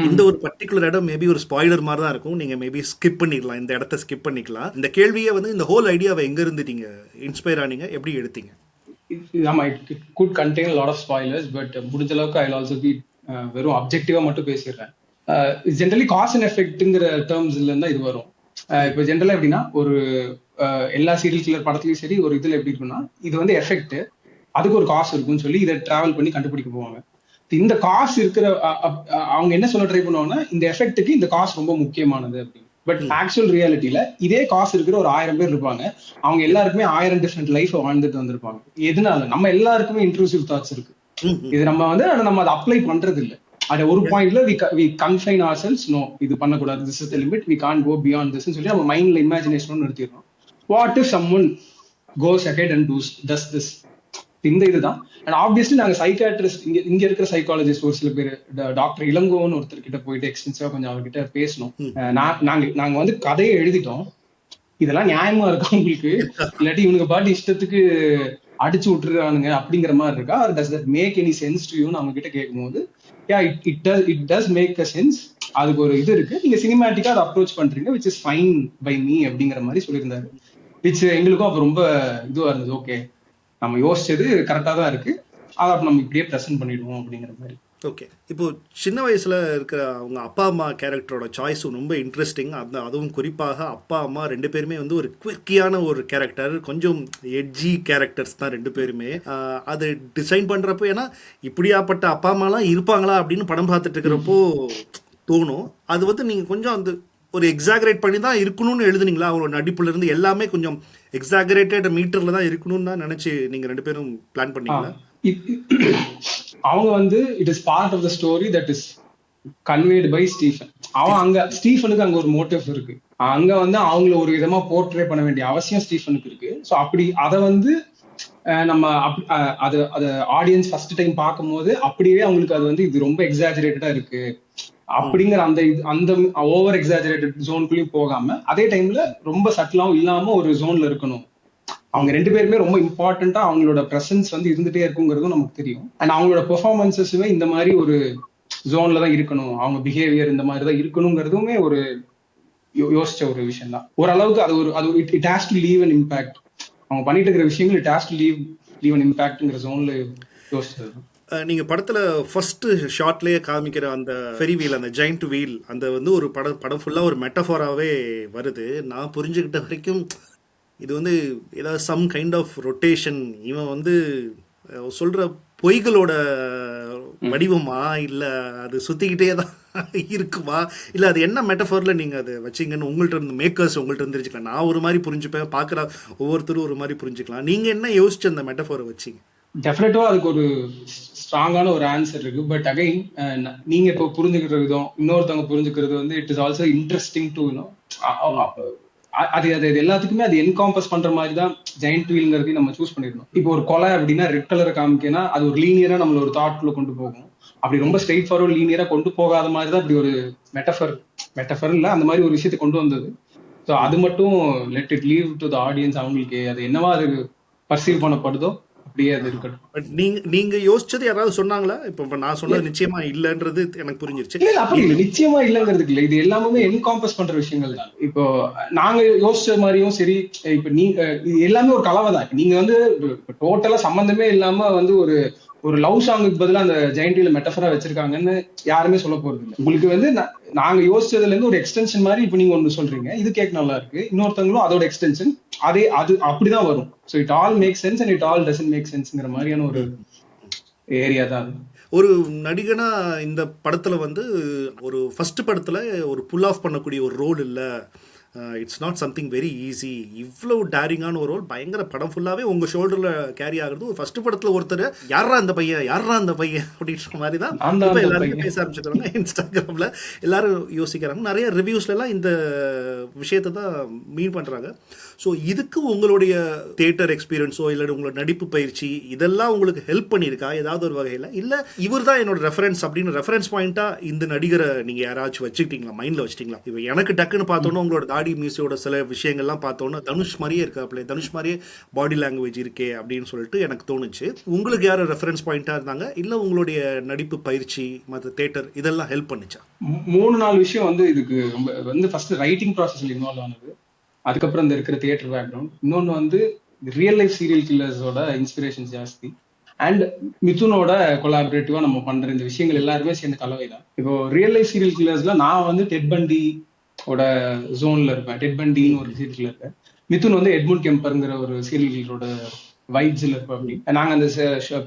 S2: இந்த ஒரு பர்டிகுலர் இடம் மேபி ஒரு ஸ்பாயிலர் மாதிரி தான் இருக்கும். நீங்க மேபி ஸ்கிப் பண்ணிடலாம், இந்த இடத்த ஸ்கிப் பண்ணிக்கலாம். இந்த கேள்வியை வந்து இந்த ஹோல் ஐடியாவை எங்க இருந்து நீங்க இன்ஸ்பயர் ஆனீங்க, எப்படி எடுத்தீங்க?
S3: ஆமா, it could contain a lot of spoilers, but முடிஞ்ச அளவுக்கு I'll also be வெறும் அப்ஜெக்டிவா மட்டும் பேசிடுறேன். ஜென்ரலி காஸ் அண்ட் எஃபெக்ட்ங்கிற டேர்ம்ஸ்ல இருந்தா இது வரும். இப்போ ஜென்ரலா எப்படின்னா, ஒரு எல்லா சீரியல் கில்லர் படத்துலயும் சரி, ஒரு இதுல எப்படி இருக்குன்னா, இது வந்து எஃபெக்ட், அதுக்கு ஒரு காசு இருக்குன்னு சொல்லி இதை டிராவல் பண்ணி கண்டுபிடிக்க போவாங்க. இந்த காசு இருக்கிற அவங்க என்ன சொல்ல ட்ரை பண்ணுவாங்கன்னா இந்த எஃபெக்ட்டுக்கு இந்த காசு ரொம்ப முக்கியமானது அப்படின்னு. பட் ஆக்சுவல் ரியாலிட்டியில இதே காசு இருக்கிற ஒரு 1000 பேர் இருப்பாங்க. அவங்க எல்லாருக்குமே 1000 டிஃப்ரெண்ட் லைஃப் வாழ்ந்துட்டு வந்திருப்பாங்க. எதனால? நம்ம எல்லாருக்குமே இன்ட்ரூசிவ் தாட்ஸ் இருக்கு. இது நம்ம அதை அப்ளை பண்றது இல்லை. at ஒரு பாயிண்ட்ல we confine ourselves. no, இது பண்ணக்கூடாது, this is the limit, we can't go beyond this சொல்லி நம்ம மைண்ட்ல imagination நிறுத்திடுறோம். what if someone goes ahead and does this? இந்த இதுதான். அண்ட் ஆப்வியஸ்லி நாங்க சைக்காட்ரிஸ்ட் இங்க இருக்கிற சைக்காலஜிஸ்ட் ஒரு சில பேர் டாக்டர் இளங்கோன்னு ஒருத்தர் கிட்ட போயிட்டு எக்ஸ்டென்சிவா கொஞ்சம் அவர்கிட்ட பேசணும். நாங்க வந்து கதையை எழுதிட்டோம், இதெல்லாம் நியாயமா இருக்கா உங்களுக்கு, இல்லாட்டி இவனுக்கு பாட்டு இஷ்டத்துக்கு அடிச்சு விட்டுருக்கானுங்க அப்படிங்கிற மாதிரி இருக்கா, or does that make any sense to யூன்னு அவங்க கிட்ட கேட்கும்போது it does make a sense, அதுக்கு ஒரு இது இருக்கு, நீங்க சினிமேட்டிக்கா அதை அப்ரோச் பண்றீங்க, which is fine by me அப்படிங்கிற மாதிரி சொல்லியிருந்தாரு. விச் எங்களுக்கும் அப்ப ரொம்ப இதுவா இருந்தது. ஓகே, நம்ம யோசிச்சது கரெக்டா தான் இருக்கு, அதை நம்ம இப்படியே ப்ரெசென்ட் பண்ணிடுவோம் அப்படிங்கிற மாதிரி.
S2: ஓகே, இப்போ சின்ன வயசுல இருக்கிற அவங்க அப்பா அம்மா கேரக்டரோட சாய்ஸும் ரொம்ப இன்ட்ரெஸ்டிங். அதுவும் குறிப்பாக அப்பா அம்மா 2 பேருமே வந்து ஒரு குவிக்கியான ஒரு கேரக்டர், கொஞ்சம் எட்ஜி கேரக்டர்ஸ் தான் 2 பேருமே. அது டிசைன் பண்றப்போ ஏன்னா இப்படியாப்பட்ட அப்பா அம்மாலாம் இருப்பாங்களா அப்படின்னு படம் பார்த்துட்டு இருக்கிறப்போ தோணும். அது வந்து நீங்க கொஞ்சம் அந்த ஒரு எக்ஸாகரேட் பண்ணி தான் இருக்கணும்னு எழுதுனீங்களா? அவங்களோட நடிப்புல இருந்து எல்லாமே கொஞ்சம் எக்ஸாகரேட்டட் மீட்டர்ல தான் இருக்கணும்னு தான் நினைச்சு நீங்க 2 பேரும் பிளான் பண்ணீங்களா?
S3: அவங்க வந்து it is part of the story that is conveyed by Stephen. அவன் அங்க ஸ்டீஃபனுக்கு அங்க ஒரு மோட்டிவ் இருக்கு, அங்க வந்து அவங்கள ஒரு விதமா போர்ட்ரே பண்ண வேண்டிய அவசியம் ஸ்டீஃபனுக்கு இருக்கு. ஸோ அப்படி அதை வந்து நம்ம அது ஆடியன்ஸ் ஃபர்ஸ்ட் டைம் பார்க்கும்போது அப்படியே அவங்களுக்கு அது வந்து இது ரொம்ப எக்ஸாஜரேட்டடா இருக்கு அப்படிங்கிற அந்த ஓவர் எக்ஸாஜரேட்டட் ஜோனுக்குள்ளேயும் போகாம அதே டைம்ல ரொம்ப சட்டிலாவும் இல்லாம ஒரு ஜோன்ல இருக்கணும். அவங்க 2 பேருமே ரொம்ப இம்பார்ட்டண்டா அவங்களோட பிரசன்ஸ் வந்து இருந்துட்டே இருக்குங்கிறதும் நமக்கு தெரியும். அண்ட் அவங்களோட பெர்ஃபார்மன்ஸஸுமே இந்த மாதிரி ஒரு ஜோன்ல தான் இருக்கணும், அவங்க பிஹேவியர் இந்த மாதிரி தான் இருக்கணுங்கிறதுமே ஒரு யோசிச்ச ஒரு விஷயம் தான். ஓரளவுக்கு அது it has to leave an impact. அவங்க பண்ணிட்டு இருக்கிற விஷயங்கள் it has to leave an இம்பாக்ட்ங்கிற ஜோன்ல யோசிச்சது.
S2: நீங்க படத்துல ஃபர்ஸ்ட் ஷாட்லயே காமிக்கிற அந்த ஃபெரி வீல், அந்த ஜெயண்ட் வீல், அந்த வந்து ஒரு படம் ஃபுல்லா ஒரு மெட்டஃபோராவே வருது. நான் புரிஞ்சுக்கிட்ட வரைக்கும் இது வந்து ஏதாவது சம் கைண்ட் ஆஃப் ரொட்டேஷன், இவன் வந்து சொல்ற பொய்களோட வடிவமா, இல்ல அது சுத்திக்கிட்டே தான் இருக்குமா, இல்ல அது என்ன மெட்டஃபோர்ல நீங்க அதை வச்சீங்கன்னு உங்கள்ட்ட இருந்து மேக்கர்ஸ் உங்கள்ட்ட இருந்து தெரிஞ்சுக்கலாம். நான் ஒரு மாதிரி புரிஞ்சுப்பேன், பாக்குற ஒவ்வொருத்தரும் ஒரு மாதிரி புரிஞ்சுக்கலாம். நீங்க என்ன யோசிச்சு அந்த மெட்டஃபோரை வச்சீங்க?
S3: டெஃபினட்டா அதுக்கு ஒரு ஸ்ட்ராங்கான ஒரு ஆன்சர் இருக்கு. பட் அகைன் நீங்க இப்போ புரிஞ்சுக்கிற விதம் இன்னொருத்தவங்க புரிஞ்சுக்கிறது வந்து it is also interesting to you know. அது எல்லாத்துக்குமே அது என்காம்பஸ் பண்ற மாதிரி தான் ஜெயண்ட் வீல்ங்கிறதையும் நம்ம சூஸ் பண்ணிருந்தோம். இப்போ ஒரு கொலை அப்படின்னா ரெட் கலரை காமிக்கனா அது ஒரு லீனியரா நம்மள ஒரு தாட்குள்ள கொண்டு போகும். அப்படி ரொம்ப ஸ்ட்ரெயிட் ஃபார்வர்ட் லீனியரா கொண்டு போகாத மாதிரி தான் இப்படி ஒரு மெட்டஃபர் இல்ல அந்த மாதிரி ஒரு விஷயத்தை கொண்டு வந்தது. ஸோ அது மட்டும் let it leave to the audience, அவங்களுக்கு அது என்னவா அது பர்சீவ் பண்ணப்படுதோ அப்படியே அது இருக்கட்டும்.
S2: பட் நீங்க யோசிச்சது யாராவது சொன்னாங்களா? இப்ப நான் சொன்னது நிச்சயமா இல்லன்றது எனக்கு புரிஞ்சிருச்சு.
S3: இல்ல அப்படி இல்லை, நிச்சயமா இல்லங்கிறதுக்கு இல்லை, இது எல்லாமே என்காம்பஸ் பண்ற விஷயங்கள் தான். இப்போ நாங்க யோசிச்ச மாதிரியும் சரி, இப்ப நீங்க இது எல்லாமே ஒரு கலவை தான். நீங்க வந்து டோட்டலா சம்பந்தமே இல்லாம வந்து ஒரு லவ் சாங்குக்கு பதிலா அந்த ஜெயண்டில மெட்டஃபரா வச்சிருக்காங்கன்னு யாருமே சொல்ல போறது இல்லை. உங்களுக்கு வந்து நாங்க யோசிச்சதுல இருந்து ஒரு எக்ஸ்டென்ஷன் மாதிரி இப்ப நீங்க ஒண்ணு சொல்றீங்க, இது கேட்க நல்லா இருக்கு, இன்னொருத்தவங்களும் அதோட எக்ஸ்டென்ஷன் அது அப்படிதான் வரும். So it all make sense and it all doesn't make சென்ஸ்ங்கிற மாதிரியான ஒரு ஏரியா தான்.
S2: ஒரு நடிகனா இந்த படத்துல வந்து ஒரு ஃபர்ஸ்ட் படத்துல ஒரு புல் ஆஃப் பண்ணக்கூடிய ஒரு ரோல் இல்லை, it's not something very easy. இவ்வளவு டேரிங்கான ஒரு ரோல், பயங்கர படம் ஃபுல்லாவே உங்க ஷோல்டர்ல கேரி ஆகுறது. ஒரு ஃபர்ஸ்ட் படத்துல ஒருத்தர் யாரா அந்த பையன் அப்படின்ற மாதிரி தான் எல்லாரும் பேச ஆரம்பிச்சிருக்காங்க. இன்ஸ்டாகிராம்ல எல்லாரும் யோசிக்கிறாங்க, நிறைய ரிவ்யூஸ்ல எல்லாம் இந்த விஷயத்தை தான் மீன் பண்றாங்க. ஸோ இதுக்கு உங்களுடைய தியேட்டர் எக்ஸ்பீரியன்ஸோ இல்லை உங்களோட நடிப்பு பயிற்சி இதெல்லாம் உங்களுக்கு ஹெல்ப் பண்ணியிருக்கா ஏதாவது ஒரு வகையில்? இல்லை இவர் தான் என்னோட ரெஃபரன்ஸ் அப்படின்னு ரெஃபரன்ஸ் பாயிண்டா இந்த நடிகரை நீங்க யாராச்சும் வச்சுக்கிட்டீங்களா, மைண்ட்ல வச்சிட்டீங்களா? இப்போ எனக்கு டக்குன்னு பார்த்தோன்னா உங்களோட தாடி மியூசியோட சில விஷயங்கள்லாம் பார்த்தோன்னா தனுஷ் மாதிரியே இருக்காப்ல, தனுஷ் மாதிரியே பாடி லாங்குவேஜ் இருக்கே அப்படின்னு சொல்லிட்டு எனக்கு தோணுச்சு. உங்களுக்கு யாரும் ரெஃபரன்ஸ் பாயிண்டா இருந்தாங்க, இல்லை உங்களுடைய நடிப்பு பயிற்சி மற்ற தியேட்டர் இதெல்லாம் ஹெல்ப் பண்ணிச்சா?
S3: 3-4 விஷயம் வந்து இதுக்கு ரொம்ப வந்து ஃபர்ஸ்ட் ரைட்டிங் ப்ராசஸ்ல இன்வால்வ் ஆனது, அதுக்கப்புறம் இந்த இருக்கிற தியேட்டர் பேக்ரவுண்ட், இன்னொன்று வந்து ரியல் லைஃப் சீரியல் கில்லர்ஸோட இன்ஸ்பிரேஷன் ஜாஸ்தி, அண்ட் மிதுனோட கொலாபரேட்டிவா நம்ம பண்ற இந்த விஷயங்கள் எல்லாருமே சேர்ந்த கலவை தான். இப்போ ரியல் லைஃப் சீரியல் கில்லர்ஸ்ல நான் வந்து டெட் பண்டியோட ஜோன்ல இருப்பேன், டெட் பண்டின்னு ஒரு சீரியல் கில்லர் இருப்பேன். மிதுன் வந்து எட்மund கெம்பர்ங்கிற ஒரு சீரியல் கில்லரோட வைப்ஸ்ல இருப்போம். அப்படி நாங்க அந்த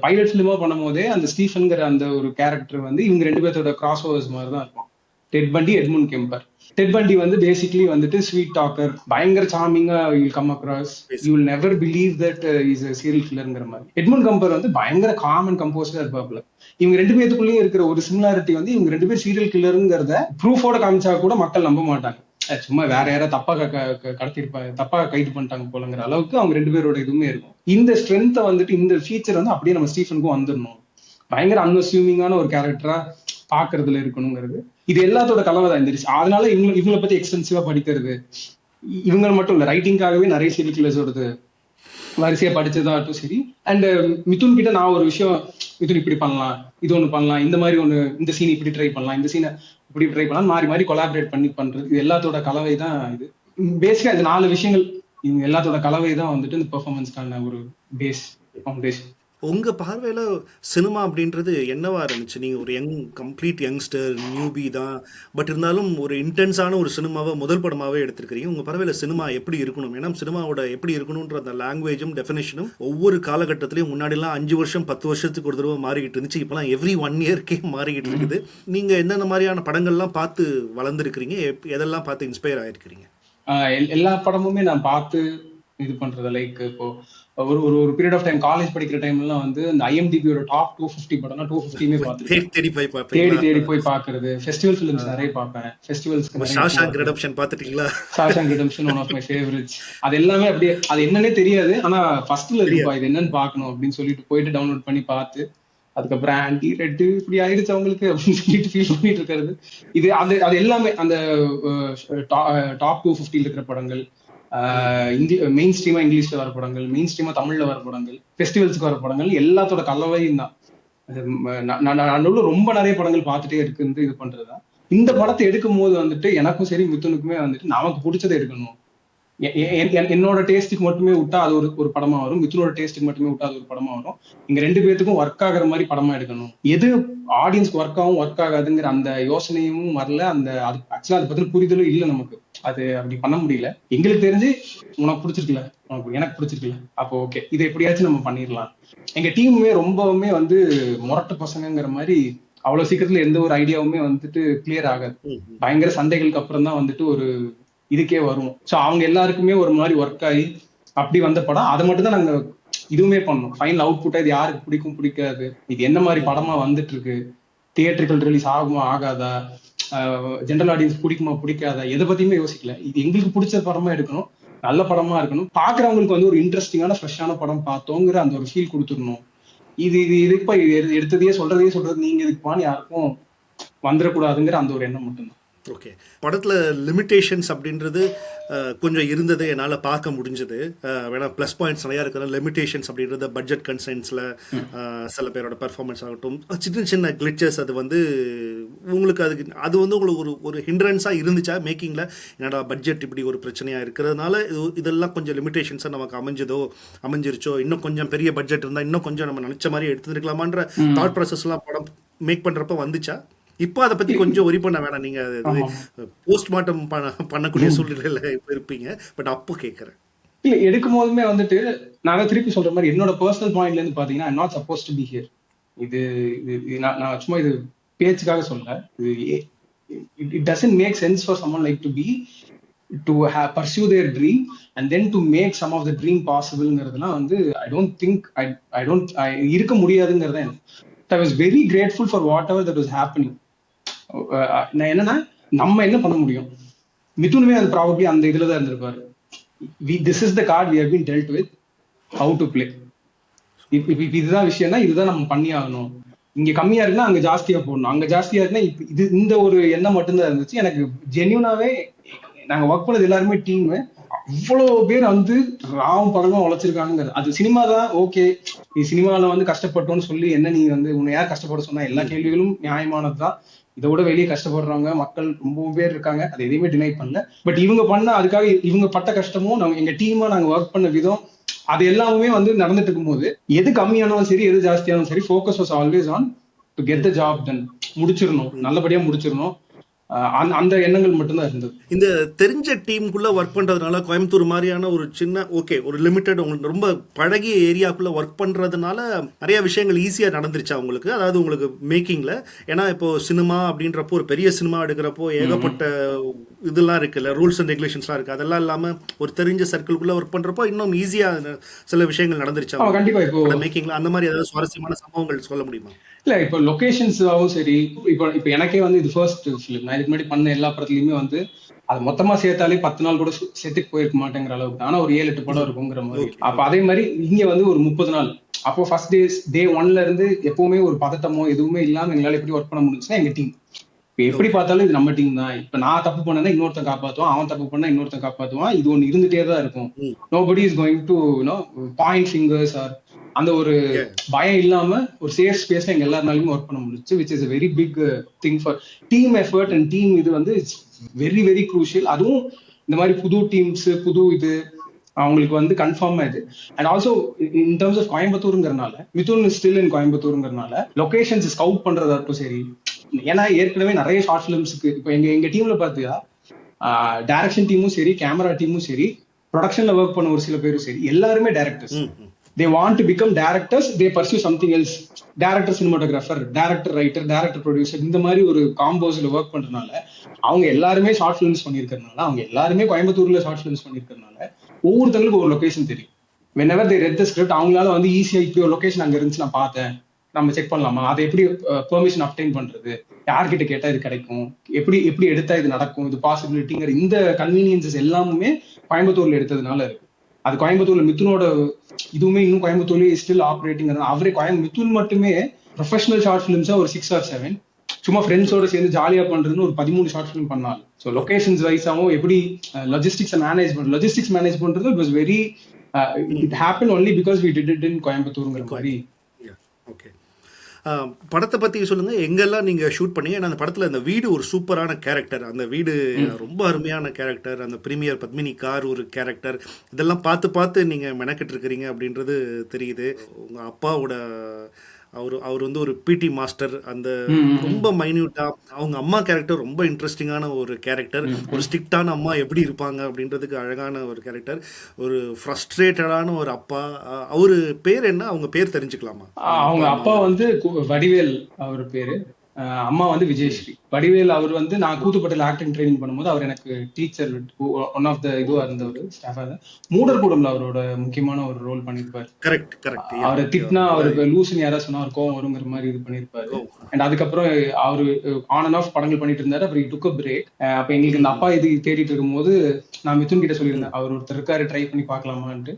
S3: பைலட் ஃபிலிமா பண்ணும் போதே அந்த ஸ்டீஃபன்ங்கிற அந்த ஒரு கேரக்டர் வந்து இவங்க 2 பேர்த்தோட கிராஸ் ஓவர்ஸ் மாதிரி தான் இருக்கும். டெட் பண்டி, எட்மund கெம்பர். டெட் பண்டி வந்து பேசிக்லி வந்துட்டு ஸ்வீட் டாக்கர், பயங்கர சார்மிங்கா you come across, you will never believe that is a serial killerங்கிற மாதிரி. எட்மund கெம்பர் வந்து பயங்கர காம் அண்ட் கம்போஸ்டா இருப்பாப்ல. இவங்க 2 பேத்துக்குள்ளேயும் இருக்கிற ஒரு சிமிலாரிட்டி வந்து இவங்க 2 பேர் சீரியல் கில்லருங்கிறத ப்ரூஃபோட காமிச்சா கூட மக்கள் நம்ப மாட்டாங்க. சும்மா வேற யாராவது தப்பா கடத்திருப்பாங்க, தப்பா கைது பண்ணிட்டாங்க போலங்கிற அளவுக்கு அவங்க 2 பேரோட இதுவுமே இருக்கும். இந்த ஸ்ட்ரென்த்தை வந்துட்டு, இந்த ஃபீச்சர் வந்து அப்படியே நம்ம ஸ்டீஃபனுக்கும் வந்துடணும். பயங்கர அன்அஸ்யூமிங்கான ஒரு கேரக்டரா பாக்குறதுல இருக்கணுங்கிறது இது எல்லாத்தோட கலவை தான் இந்த. அதனால இவங்களை பத்தி எக்ஸ்டென்சிவா படிக்கிறது, இவங்க மட்டும் இல்ல, ரைட்டிங்காகவே நிறைய சீரியல் கில்லர்ஸோடது வரிசையா படிச்சதாட்டும் சரி. அண்ட் மிதுன் கிட்ட நான் ஒரு விஷயம், மிதுன் இப்படி பண்ணலாம், இது ஒண்ணு பண்ணலாம், இந்த மாதிரி ஒண்ணு, இந்த சீன் இப்படி ட்ரை பண்ணலாம், இந்த சீனை இப்படி ட்ரை பண்ணலாம், மாறி மாறி கொலாபரேட் பண்ணி பண்றது, இது எல்லாத்தோட கலவை தான் இது. பேசிக்கா இந்த 4 விஷயங்கள், இவங்க எல்லாத்தோட கலவை தான் வந்துட்டு இந்த பெர்ஃபார்மன்ஸ்க்கான ஒரு பேஸ் ஃபவுண்டேஷன்.
S2: உங்க பார்வையில சினிமா அப்படின்றது என்னவா இருந்துச்சு? நீங்க ஒரு கம்ப்ளீட் யங்ஸ்டர், நியூபி தான், பட் இருந்தாலும் ஒரு இன்டென்ஸான ஒரு சினிமாவை முதல் படமாவே எடுத்திருக்கிறீங்க. உங்க பார்வையில சினிமா எப்படி இருக்கணும்? ஏன்னா சினிமாவோட எப்படி இருக்கணும்ன்ற அந்த லாங்குவேஜும் டெஃபினேஷனும் ஒவ்வொரு காலகட்டத்திலையும் முன்னாடிலாம் 5 வருஷம் 10 வருஷத்துக்கு ஒரு தடவை மாறிக்கிட்டு இருந்துச்சு. இப்பெல்லாம் எவ்ரி 1 இயர்க்கே மாறிக்கிட்டு இருக்குது. நீங்க எந்தெந்த மாதிரியான படங்கள்லாம் பார்த்து வளர்ந்துருக்கிறீங்க? எதெல்லாம் பார்த்து இன்ஸ்பயர் ஆயிருக்கிறீங்க?
S3: எல்லா படமுமே நான் பார்த்து இது பண்றது. லைக் இப்போ ஒரு ஒரு பீரியட் ஆஃப் டைம் காலேஜ் படிக்கிற டைம்லாம் வந்து இந்த IMDbயோட டாப் 250 படம்னா 250மே பார்த்துருக்கேன். தேடி போய் பாக்குறது. ஃபெஸ்டிவல் ஃபிலிம்ஸ் நிறைய பார்ப்பேன். ஃபெஸ்டிவல்ஸ்க்கு
S2: ஷாஷாங்க் ரிடெம்ப்ஷன் பார்த்துட்டீங்களா?
S3: Shawshank Redemption one of my favourites. அது எல்லாமே அப்படியே, அது என்னன்னே தெரியாது, ஆனா ஃபர்ஸ்ட்ல இருக்குப்பா இது என்னன்னு பார்க்கணும் அப்படின்னு சொல்லிட்டு போயிட்டு டவுன்லோட் பண்ணி பார்த்து, அதுக்கப்புறம் ஆன்டி ரெட்டு இப்படி ஆயிடுச்சு அவங்களுக்கு அப்படின்னு சொல்லிட்டு ஃபீல் பண்ணிட்டு இருக்கிறது. இது அது எல்லாமே அந்த டாப் 250 இருக்கிற படங்கள், மெயின் ஸ்ட்ரீமா இங்கிலீஷ்ல வர படங்கள், மெயின் ஸ்ட்ரீமா தமிழ்ல வர படங்கள், ஃபெஸ்டிவல்ஸ்க்கு வர படங்கள், எல்லாத்தோட கலவையும் தான். நடுவில் ரொம்ப நிறைய படங்கள் பார்த்துட்டே இருக்கு இது பண்றதுதான். இந்த படத்தை எடுக்கும் போது வந்துட்டு எனக்கும் சரி மிதுனுக்குமே வந்துட்டு நமக்கு பிடிச்சதை எடுக்கணும். என்னோட டேஸ்ட்டுக்கு மட்டுமே விட்டா அது ஒரு படமா வரும், மிதுனோட டேஸ்ட்டுக்கு மட்டுமே விட்டா அது ஒரு படமா வரும். இங்க 2 பேத்துக்கும் ஒர்க் ஆகுற மாதிரி படமா எடுக்கணும். எது ஆடியன்ஸ்க்கு ஒர்க் ஆகும் ஒர்க் ஆகாதுங்கிற அந்த யோசனையும் வரல. ஆக்சுவலா அதை பத்தின புரிதலும் இல்லை நமக்கு. அது அப்படி பண்ண முடியல. எங்களுக்கு தெரிஞ்சு உனக்கு பிடிச்சிருக்கல, எனக்கு பிடிச்சிருக்கல, அப்போ ஓகே இதை எப்படியாச்சும் நம்ம பண்ணிடலாம். எங்க டீமுமே ரொம்பவுமே வந்து முரட்டு பசங்கிற மாதிரி அவ்வளவு சீக்கிரத்துல எந்த ஒரு ஐடியாவுமே வந்துட்டு கிளியர் ஆகாது. பயங்கர சண்டைகளுக்கு அப்புறம் தான் வந்துட்டு ஒரு இதுக்கே வரும். ஸோ அவங்க எல்லாருக்குமே ஒரு மாதிரி ஒர்க் ஆகி அப்படி வந்த படம். அதை மட்டும் தான் நாங்க இதுவுமே பண்ணோம். ஃபைனல் அவுட்புட்டா இது யாருக்கு பிடிக்கும் பிடிக்காது, இது என்ன மாதிரி படமா வந்துட்டு இருக்கு, தியேட்டர்கள் ரிலீஸ் ஆகுமா ஆகாதா, ஜென்ரல் ஆடியன்ஸ் பிடிக்குமா பிடிக்காதா, எதை பத்தியுமே யோசிக்கல. இது எங்களுக்கு பிடிச்ச படமா எடுக்கணும், நல்ல படமா இருக்கணும், பாக்குறவங்களுக்கு வந்து ஒரு இன்ட்ரெஸ்டிங்கான ஃப்ரெஷ்ஷான படம் பார்த்தோங்கிற அந்த ஒரு ஃபீல் கொடுத்துடணும். இது இதுப்பா எடுத்ததையே சொல்றது நீங்க இதுக்குப்பான்னு யாருக்கும் வந்துடக்கூடாதுங்கிற அந்த ஒரு எண்ணம் மட்டும்தான்.
S2: ஓகே, படத்தில் லிமிட்டேஷன்ஸ் அப்படின்றது கொஞ்சம் இருந்தது, என்னால் பார்க்க முடிஞ்சது. வேணா ப்ளஸ் பாயிண்ட்ஸ் நிறையா இருக்கிற லிமிட்டேஷன்ஸ் அப்படின்றது பட்ஜெட் கன்சைன்ஸில் சில பேரோட பெர்ஃபார்மன்ஸ் ஆகட்டும், சின்ன சின்ன கிளிச்சஸ், அது வந்து உங்களுக்கு அது வந்து உங்களுக்கு ஒரு ஹிண்ட்ரன்ஸாக இருந்துச்சா மேக்கிங்கில்? என்னடா பட்ஜெட் இப்படி ஒரு பிரச்சனையாக இருக்கிறதுனால இதெல்லாம் கொஞ்சம் லிமிட்டேஷன்ஸாக நமக்கு அமைஞ்சிருச்சோ, இன்னும் கொஞ்சம் பெரிய பட்ஜெட் இருந்தால் இன்னும் கொஞ்சம் நம்ம நினச்ச மாதிரி எடுத்துருக்கலாமான்ற தாட் ப்ராசஸ்லாம் படம் மேக் பண்ணுறப்ப வந்துச்சா? இப்போ அதை பத்தி கொஞ்சம் ஒரி பண்ண வேணாம், நீங்க போஸ்ட்மார்ட்டம் பண்ணக்கூடிய சூழ்நிலையில இப்போ இருப்பீங்க, பட் அப்போ கேட்கறேன்.
S3: இல்ல, எடுக்கும் போதுமே வந்துட்டு நான் திருப்பி சொல்ற மாதிரி என்னோட பர்சனல் பாயிண்ட்ல இருந்து பாத்தீங்கன்னா, I'm not supposed to be here. இது நான் சும்மா இது பேச்சுக்காக சொல்ல. It doesn't make sense for someone like to pursue their dream and then to make some of the dream possibleங்கிறதுலாம் வந்து I don't think இருக்க முடியாதுங்கிறத. I was very grateful for whatever that was happening. நான் என்னன்னா, நம்ம என்ன பண்ண முடியும்? மிதுனுமே அது probably அந்த இதுல தான் இருந்திருப்பாரு. This is the card we have been dealt with, how to play. இதுதான் விஷயம்னா இதுதான் நம்ம பண்ணி ஆகணும். இங்க கம்மியா இருக்குன்னா அங்க ஜாஸ்தியா போடணும், அங்க ஜாஸ்தியா இருக்குன்னா இது இந்த ஒரு எண்ணம் மட்டும்தான் இருந்துச்சு எனக்கு. ஜென்யூனாவே நாங்க ஒர்க் பண்ணது எல்லாருமே டீம், அவ்வளவு பேர் வந்து ராவும் பகலும் உழைச்சிருக்காங்க. அது சினிமா தான், ஓகே நீ சினிமாவில வந்து கஷ்டப்பட்டோன்னு சொல்லி என்ன நீ வந்து உன்னை யார் கஷ்டப்பட சொன்னா? எல்லா கேள்விகளும் நியாயமானதுதான். இதை விட வெளியே கஷ்டப்படுறவங்க மக்கள் ரொம்ப பேர் இருக்காங்க, அது எதையுமே டினை பண்ணல. பட் இவங்க பண்ண அதுக்காக இவங்க பட்ட கஷ்டமும் எங்க டீமா நாங்க ஒர்க் பண்ண விதம், அது எல்லாமே வந்து நடந்துட்டு இருக்கும்போது எது கம்மியானாலும் சரி எது ஜாஸ்தியானாலும் சரி, focus was always on to get the job ton. முடிச்சிடணும், நல்லபடியா முடிச்சிடணும். அந்த எண்ணங்கள் மட்டும்தான் இருந்தது.
S2: இந்த தெரிஞ்ச டீமுக்குள்ள ஒர்க் பண்றதுனால கோயம்புத்தூர் மாதிரியான ஒரு சின்ன ஒரு லிமிட்டட் உங்களுக்கு ரொம்ப பழகிய ஏரியாக்குள்ள ஒர்க் பண்றதுனால நிறைய விஷயங்கள் ஈஸியா நடந்துருச்சா உங்களுக்கு? அதாவது உங்களுக்கு மேக்கிங்ல, ஏன்னா இப்போ சினிமா அப்படின்றப்போ ஒரு பெரிய சினிமா எடுக்கிறப்போ ஏகப்பட்ட இதெல்லாம் இருக்குல்ல, ரூல்ஸ் அண்ட் ரெகுலேஷன்ஸ்லாம் இருக்கு. அதெல்லாம் இல்லாம ஒரு தெரிஞ்ச சர்க்கிள்குள்ள ஒர்க் பண்றப்போ இன்னும் ஈஸியா சில விஷயங்கள் நடந்துருச்சா
S3: கண்டிப்பா? இப்போ
S2: மேக்கிங்ல அந்த மாதிரி ஏதாவது சுவாரஸ்யமான சம்பவங்கள் சொல்ல முடியுமா?
S3: இல்ல, இப்போ லொகேஷன்ஸாவும் சரி, இப்போ எனக்கே வந்து இது ஃபர்ஸ்ட் ஃபிலிம். நான் இதுக்கு முன்னாடி பண்ண எல்லா படத்துலயுமே வந்து அது மொத்தமா சேர்த்தாலே 10 நாள் கூட செட்டுக்கு போயிருக்க மாட்டேங்கிற அளவுக்கு, ஆனா ஒரு 7-8 படம் இருக்குங்கிற மாதிரி. அப்ப அதே மாதிரி இங்க வந்து ஒரு 30 நாள். அப்போ ஃபர்ஸ்ட் டே 1ல இருந்து எப்பவுமே ஒரு பதட்டமோ எதுவுமே இல்லாம எங்களால எப்படி ஒர்க் பண்ண முடிஞ்சுன்னா, எங்க டீம் இப்ப எப்படி பார்த்தாலும் இது நம்ம டீம் தான். இப்ப நான் தப்பு பண்ணா இன்னொருத்தன் காப்பாத்துவான், அவன் தப்பு பண்ணா இன்னொருத்தன் காப்பாத்துவான். இது ஒண்ணு இருந்துட்டே தான் இருக்கும். Nobody is going to point fingers R அந்த ஒரு பயம் இல்லாம ஒரு சேஃப் ஸ்பேஸ்ல எங்க எல்லாருனாலுமே ஒர்க் பண்ண முடிச்சு, which is a very big thing for team effort and team. இது வந்து வெரி வெரி க்ரூஷியல். அதுவும் இந்த மாதிரி புது டீம்ஸ், புது இது அவங்களுக்கு வந்து கன்ஃபார்மா இது. And also in terms of கோயம்புத்தூருங்கிறனால, மிதுன் ஸ்டில் இன் கோயம்புத்தூருங்கிறனால லொகேஷன்ஸ் ஸ்கவுட் பண்றதாட்டும் சரி. ஏன்னா ஏற்கனவே நிறைய ஷார்ட் ஃபிலிம்ஸ்க்கு இப்போ எங்க டீம்ல பாத்தியா டைரக்ஷன் டீமும் சரி, கேமரா டீமும் சரி, ப்ரொடக்ஷன்ல ஒர்க் பண்ண ஒரு சில பேரும் சரி, எல்லாருமே directors. They want to become directors, they pursue something else. Director cinematographer, director writer, director producer, இந்த மாதிரி ஒரு காம்போஸ்ல ஒர்க் பண்றதுனால அவங்க எல்லாருமே ஷார்ட் ஃபிலிம்ஸ் பண்ணிருக்கிறதுனால, அவங்க எல்லாருமே கோயம்புத்தூர்ல ஷார்ட் ஃபிலிம்ஸ் பண்ணிருக்கிறதுனால ஒவ்வொருத்தங்களுக்கும் ஒரு லொகேஷன் தெரியும். whenever they read the script அவங்களால வந்து ஈஸியா இப்படி ஒரு லொகேஷன் அங்க இருந்துச்சு, நான் பார்த்தேன், நம்ம செக் பண்ணலாமா, அதை எப்படி பெர்மிஷன் அப்டைன் பண்றது, யார்கிட்ட கேட்டா இது கிடைக்கும், எப்படி எப்படி எடுத்தா இது நடக்கும், இது பாசிபிலிட்டிங்கிற இந்த கன்வீனியன்சஸ் எல்லாமே கோயம்புத்தூர்ல எடுத்ததுனால இருக்கு. அது கோயம்புத்தூர்ல மிதுனோட இதுவுமே இன்னும் கோயம்புத்தூர்லயே ஸ்டில் ஆப்ரேட்டிங். அவரே மிதுன் மட்டுமே ப்ரொஃபஷனல் ஷார்ட் ஃபிலிம்ஸா ஒரு 6 or 7 சும்மா ஃப்ரெண்ட்ஸோட சேர்ந்து ஜாலியா பண்றதுன்னு ஒரு 13 ஷார்ட் ஃபிலிம் பண்ணாங்க. ஸோ லொகேஷன்ஸ் வைஸாவும் எப்படி லாஜிஸ்டிக்ஸ் மேனேஜ் பண்றது it was very it happen only because we did it in கோயம்புத்தூர்ங்கிற மாதிரி.
S2: ஓகே, படத்தை பத்தி சொல்லுங்க, எங்கெல்லாம் நீங்க ஷூட் பண்ணீங்க? ஏன்னா அந்த படத்துல அந்த வீடு ஒரு சூப்பரான கேரக்டர், அந்த வீடு ரொம்ப அருமையான கேரக்டர், அந்த பிரீமியர் பத்மினி கார் ஒரு கேரக்டர், இதெல்லாம் பார்த்து பார்த்து நீங்க மெனக்கிட்டு இருக்கிறீங்க அப்படின்றது தெரியுது. உங்க அப்பாவோட அவர் வந்து ஒரு பிடி மாஸ்டர், அந்த ரொம்ப மைன்யூட்டா அவங்க அம்மா கேரக்டர் ரொம்ப இன்ட்ரெஸ்டிங்கான ஒரு கேரக்டர். ஒரு ஸ்ட்ரிக்டான அம்மா எப்படி இருப்பாங்க அப்படின்றதுக்கு அழகான ஒரு கேரக்டர். ஒரு ஃப்ரஸ்ட்ரேட்டடான ஒரு அப்பா. அவரு பேர் என்ன? அவங்க பேர் தெரிஞ்சுக்கலாமா?
S3: அவங்க அப்பா வந்து வடிவேல் அவர் பேரு, அம்மா வந்து விஜயஸ்ரீ. வடிவேல் அவர் வந்து நான் கூத்துப்பட்டில் ஆக்டிங் ட்ரைனிங் பண்ணும்போது அவர் எனக்கு டீச்சர், ஒன் ஆஃப் த இதுவா இருந்தவர், ஸ்டாஃபா. மூடர் கூடம்ல அவரோட முக்கியமான ஒரு ரோல் பண்ணிருப்பாரு.
S2: கரெக்ட்.
S3: அவரை திட்டினா அவருக்கு லூசுன்னு யாராவது சொன்னா அவர் கோவம் வருங்கிற மாதிரி இது பண்ணிருப்பாரு. அண்ட் அதுக்கப்புறம் அவரு ஆன் அண்ட் ஆஃப் படங்கள் பண்ணிட்டு இருந்தாரு. அப்புறம் டுக் அ பிரேக். அப்ப எங்களுக்கு இந்த அப்பா இது தேடிட்டு இருக்கும் போது நான் மிதுன் கிட்ட சொல்லியிருந்தேன், அவர் ஒருத்தர் இருக்காரு, ட்ரை பண்ணி பார்க்கலாமான்ட்டு.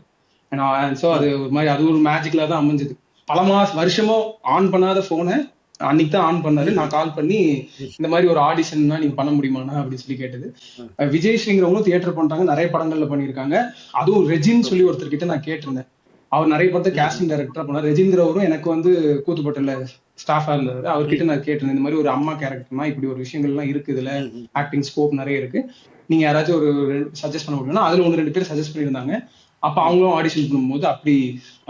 S3: சோ அது ஒரு மாதிரி அது ஒரு மேஜிக்கலா தான் அமைஞ்சது. பல வருஷமோ ஆன் பண்ணாத போனை அன்னைக்கு தான் ஆன் பண்ணாரு. நான் கால் பண்ணி இந்த மாதிரி ஒரு ஆடிஷன்னா நீங்க பண்ண முடியுமாண்ணா அப்படின்னு சொல்லி கேட்டது. விஜயஸ்ரீங்கிறவங்களும் தியேட்டர் பண்றாங்க, நிறைய படங்கள்ல பண்ணியிருக்காங்க. அதுவும் ரெஜின் சொல்லி ஒருத்தர் கிட்ட நான் கேட்டிருந்தேன். அவர் நிறைய படத்தை கேஸ்டிங் டைரக்டரா பண்ணார். ரெஜிங்கிறவரும் எனக்கு வந்து கூத்துப்பட்டில ஸ்டாஃபா இருந்தாரு. அவர்கிட்ட நான் கேட்டிருந்தேன், இந்த மாதிரி ஒரு அம்மா கேரக்டர்னா இப்படி ஒரு விஷயங்கள்லாம் இருக்கு, இதுல ஆக்டிங் ஸ்கோப் நிறைய இருக்கு, நீங்க யாராச்சும் ஒரு சஜஸ்ட் பண்ண முடியும்னா. அதுல 1-2 பேர் சஜஸ்ட் பண்ணியிருந்தாங்க. அப்ப அவங்களும் ஆடிஷன் பண்ணும்போது அப்படி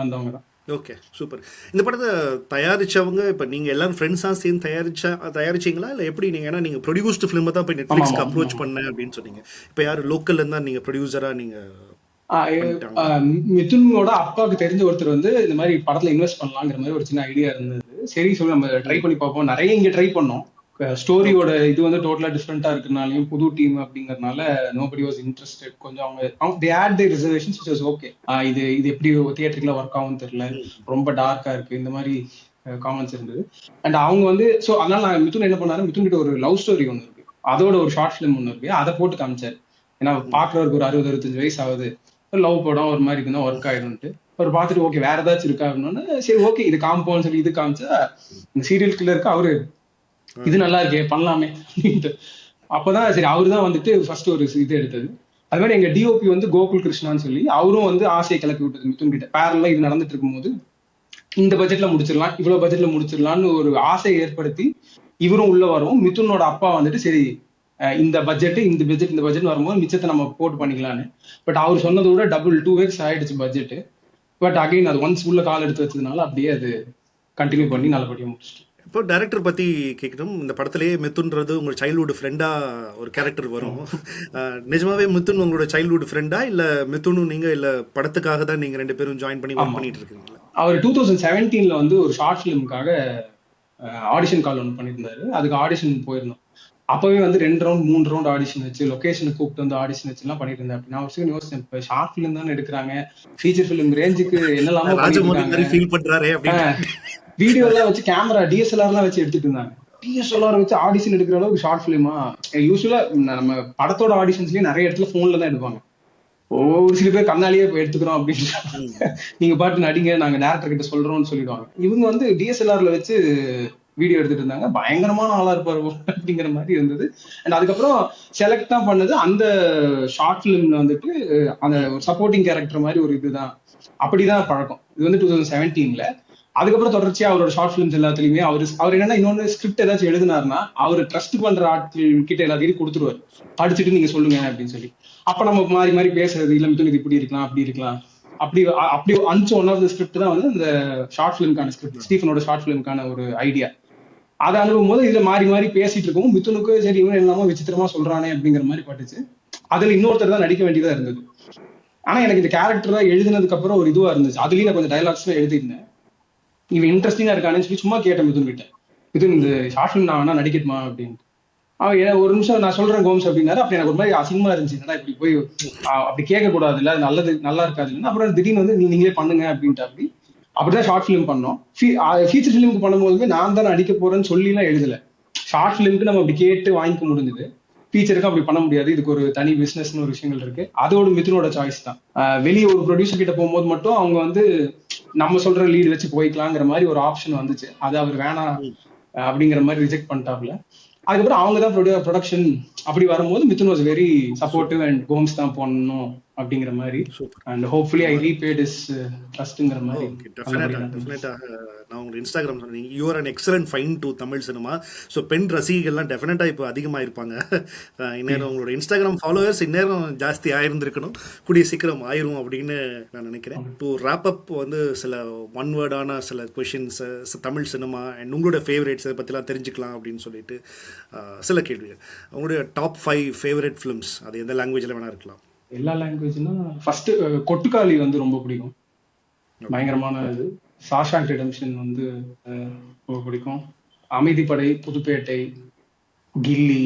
S3: வந்தவங்க தான்.
S2: Okay, super. இந்த படத்தை தயாரிச்சவங்க இப்போ நீங்க எல்லாரும் ஃப்ரெண்ட்ஸாக சேர்ந்து தயாரிச்சிங்களா இல்லை எப்படி? நீங்க ஏன்னா நீங்க ப்ரொடியூஸ்டு ஃபிலிமை தான் இப்போ நெட்ஃப்ளிக்ஸ்க்கு அப்ரோச் பண்ணேன் அப்படின்னு சொன்னீங்க. இப்போ யார் லோக்கல்ல இருந்தா நீங்க ப்ரொடியூசரா நீங்க?
S3: மிதுனோட அப்பாவுக்கு தெரிஞ்ச ஒருத்தர் வந்து இந்த மாதிரி படத்துல இன்வெஸ்ட் பண்ணலாங்கிற மாதிரி ஒரு சின்ன ஐடியா இருந்தது. சரி சொல்லி நம்ம ட்ரை பண்ணி பார்ப்போம். நிறைய இங்க ட்ரை பண்ணோம். ஸ்டோரியோட இது வந்து டோட்டலா டிஃப்ரெண்டா இருக்கனாலையும் புது டீம் அப்படிங்கறதுனால நோபடி வாஸ் இன்ட்ரெஸ்டட். கொஞ்சம் அவங்க they had their reservations, which was okay. இது எப்படி தியேட்டர்ல ஒர்க் ஆகும் தெரியல, ரொம்ப டார்க்கா இருக்கு, இந்த மாதிரி காமெண்ட்ஸ் இருந்தது. அண்ட் அவங்க வந்து சோ அதனால நான் மிதுன் என்ன பண்ணாரு, மிதுன் கிட்ட ஒரு லவ் ஸ்டோரி ஒன்று இருக்கு, அதோட ஒரு ஷார்ட் ஃபிலிம் ஒன்று இருக்கு, அதை போட்டு காமிச்சாரு. ஏன்னா பாக்குறவருக்கு ஒரு 60-65 வயசு ஆகுது, லவ் படம் ஒரு மாதிரி இருக்குன்னா ஒர்க் ஆயிடும்ட்டு அவர் பார்த்துட்டு ஓகே வேற ஏதாச்சும் இருக்கா அப்படின்னு. சரி ஓகே இது காம்போன்னு சொல்லி இது காமிச்சா இந்த சீரியல் கில்லருக்கு அவரு இது நல்லா இருக்கே பண்ணலாமே அப்படின்ட்டு. அப்பதான் சரி அவரு தான் வந்துட்டு ஃபர்ஸ்ட் ஒரு இது எடுத்தது. அது மாதிரி எங்க டிஓபி வந்து கோகுல் கிருஷ்ணான்னு சொல்லி அவரும் வந்து ஆசையை கிளப்பி விட்டது மிதுன் கிட்ட. பேரலா இது நடந்துட்டு இருக்கும்போது இந்த பட்ஜெட்ல முடிச்சிடலாம், இவ்வளவு பட்ஜெட்ல முடிச்சிடலாம்னு ஒரு ஆசையை ஏற்படுத்தி இவரும் உள்ள வரும். மிதுனோட அப்பா வந்துட்டு சரி இந்த பட்ஜெட் வரும்போது மிச்சத்தை நம்ம போட்டு பண்ணிக்கலான்னு. பட் அவர் சொன்னதை விட டபுள் 2x ஆயிடுச்சு பட்ஜெட். பட் அகைன் அது ஒன்ஸ் உள்ள கால் எடுத்து வச்சதுனால அப்படியே அது கண்டினியூ பண்ணி நல்லபடியா முடிச்சிட்டு.
S2: இப்போ டைரக்டர் பற்றி கேட்கணும். இந்த படத்திலேயே மிதுன்றது உங்கள் சைல்ட்ஹுட் ஃப்ரெண்டாக ஒரு கேரக்டர் வரும். நிஜமாவே மிதுன் உங்களோட சைல்ட்ஹுட் ஃப்ரெண்டா இல்லை மிதுனும் நீங்கள் இல்லை படத்துக்காக தான் நீங்கள் 2 பேரும் ஜாயின் பண்ணி ஒர்க் பண்ணிட்டு இருக்கீங்களா?
S3: அவர் 2017 வந்து ஒரு ஷார்ட் ஃபிலிமுக்காக ஆடிஷன் கால் ஒன்று பண்ணியிருந்தாரு. அதுக்கு ஆடிஷன் போயிருந்தோம். அப்பவே வந்து 2 ரவுண்ட் 3 ரவுண்ட் ஆடிஷன் வச்சு லொகேஷனுக்கு கூப்பிட்டு வந்து ஆடிஷன் வச்சுலாம் பண்ணிட்டு இருந்தேன். அப்படின்னா ஒரு யோசிச்சேன், இப்போ ஷார்ட் ஃபிலிம் தானே எடுக்கிறாங்க, ஃபீச்சர் ஃபிலிம் ரேஞ்சுக்கு என்னெல்லாமோ வீடியோ எல்லாம் வச்சு கேமரா DSLR எல்லாம் வச்சு எடுத்துட்டு இருந்தாங்க. DSLR வச்சு ஆடிஷன் எடுக்கிற அளவுக்கு ஷார்ட் ஃபிலிமா? யூஸ்வலா நம்ம படத்தோட ஆடிஷன்ஸ்லயே நிறைய இடத்துல போன்ல தான் எடுப்பாங்க. ஒரு சில பேர் கண்ணாலேயே எடுத்துக்கிறோம் அப்படின்னு நீங்க பாட்டு நடிங்க, நாங்க டேரக்டர் கிட்ட சொல்றோம்னு சொல்லிடுவாங்க. இவங்க வந்து DSLRல வச்சு வீடியோ எடுத்துட்டு இருந்தாங்க. பயங்கரமான ஆளா இருப்பாரு அப்படிங்கிற மாதிரி இருந்தது. அண்ட் அதுக்கப்புறம் செலக்ட் தான் பண்ணது அந்த ஷார்ட் பிலிம்ல வந்துட்டு அந்த சப்போர்ட்டிங் கேரக்டர் மாதிரி ஒரு இதுதான், அப்படிதான் பழக்கம். இது வந்து 2017ல. அதுக்கப்புறம் தொடர்ச்சியா அவரோட ஷார்ட் பிலிம்ஸ் எல்லாத்துலயுமே அவர் என்னன்னா இன்னொன்னு ஸ்கிரிப்ட் ஏதாச்சும் எழுதினாருன்னா அவர் ட்ரஸ்ட் பண்ற ஆட்கள் கிட்ட எல்லாத்தையும் கொடுத்துருவாரு, படிச்சுட்டு நீங்க சொல்லுங்க அப்படின்னு சொல்லி. அப்ப நம்ம மாறி மாறி பேசுறது, இல்ல மிதுன் இது இப்படி இருக்கலாம் அப்படி இருக்கலாம் அப்படி அனுப்பிச்ச ஒன் ஆஃப் த ஸ்கிரிப்ட் தான் வந்து இந்த ஷார்ட் பிலிம்கான ஸ்கிரிப்ட், ஸ்டீஃபனோட ஷார்ட் பிலிம்கான ஒரு ஐடியா. அதை அனுப்பும் போது இதுல மாறி மாறி பேசிட்டு இருக்கவும் மிதுனுக்கு சரி இவன் எல்லாமே விசித்திரமா சொல்றானே அப்படிங்கிற மாதிரி பட்டுச்சு. அதுல இன்னொருத்தர் தான் நடிக்க வேண்டியதா இருந்தது. ஆனா எனக்கு இந்த கேரக்டர் தான் எழுதினதுக்கு அப்புறம் ஒரு இதுவா இருந்துச்சு. அதுலயும் நான் கொஞ்சம் டைலாக்ஸ் எழுதியிருந்தேன். இவன் இன்ட்ரெஸ்டிங்கா இருக்கானு சொல்லி சும்மா கேட்டேன் மிதுன் கிட்ட, மிதுன் இந்த ஷார்ட் பிலிம் நான் வேணா நடிக்கட்டுமா அப்படின்ட்டு. அவன் ஒரு நிமிஷம் நான் சொல்றேன் கோம்ஸ் அப்படின்னாரு. அப்படி எனக்கு ஒரு மாதிரி அசிங்கமா இருந்துச்சு, என்னடா இப்படி போய் அப்படி கேட்க கூடாது இல்ல, நல்லா இருக்காது இல்லைன்னா. அப்புறம் திடீர்னு வந்து நீங்களே பண்ணுங்க அப்படின்ட்டு அப்படிதான் ஷார்ட் பிலிம் பண்ணோம். ஃபீச்சர் பிலிமுக்கு பண்ணும்போதுமே நான் தான் நடிக்க போறேன்னு சொல்லி எல்லாம் எழுதல. ஷார்ட் பிலிமுக்கு நம்ம அப்படி கேட்டு வாங்கிக்க முடிஞ்சது, ஃபீச்சருக்கு அப்படி பண்ண முடியாது. இதுக்கு ஒரு தனி பிசினஸ்னு ஒரு விஷயங்கள் இருக்கு. அதோட மிதுனோட சாய்ஸ் தான். வெளியே ஒரு ப்ரொடியூசர் கிட்ட போகும்போது மட்டும் அவங்க வந்து நம்ம சொல்ற லீடு வச்சு போய்க்கலாங்கிற மாதிரி ஒரு ஆப்ஷன் வந்துச்சு. அது அவர் வேணாம் அப்படிங்கிற மாதிரி ரிஜெக்ட் பண்ணிட்டாப்ல. அதுக்கப்புறம் அவங்க தான் ப்ரொடக்ஷன் அப்படி வரும்போது Mithun was very supportive and Goms தான் பண்ணணும் அப்படிங்கிற மாதிரி. And hopefully I repaid his ட்ரஸ்ட்ங்கிற மாதிரி.
S2: டெஃபினட்டா நான் உங்க இன்ஸ்டாகிராம் சொன்னீங்க, you are an excellent find to Tamil cinema. So பெண் ரசிகர்கள்லாம் டெஃபினட்டா இப்போ அதிகமாக இருப்பாங்க. இந்நேரம் உங்களோட இன்ஸ்டாகிராம் ஃபாலோவர்ஸ் இந்நேரம் ஜாஸ்தி ஆயிருந்திருக்கணும், கூடிய சீக்கிரம் ஆயிரும் அப்படின்னு நான் நினைக்கிறேன். டு ராப் அப் வந்து சில ஒன் வேர்டான சில கொஷின்ஸ் தமிழ் சினிமா அண்ட் உங்களோட ஃபேவரேட்ஸ் அதை பற்றிலாம் தெரிஞ்சுக்கலாம் அப்படின்னு சொல்லிட்டு சில கேள்விகள். உங்களுடைய டாப் 5 ஃபேவரட் ஃபிலிம்ஸ், அது எந்த லாங்குவேஜில் வேணா இருக்கலாம்.
S3: எல்லா லாங்குவேஜ்னா ஃபர்ஸ்ட் கொட்டுக்காளி வந்து ரொம்ப பிடிக்கும், பயங்கரமான இது. ஷாஷாங்க் ரிடெம்ப்ஷன் வந்து ரொம்ப பிடிக்கும். அமைதிப்படை, புதுப்பேட்டை, கில்லி,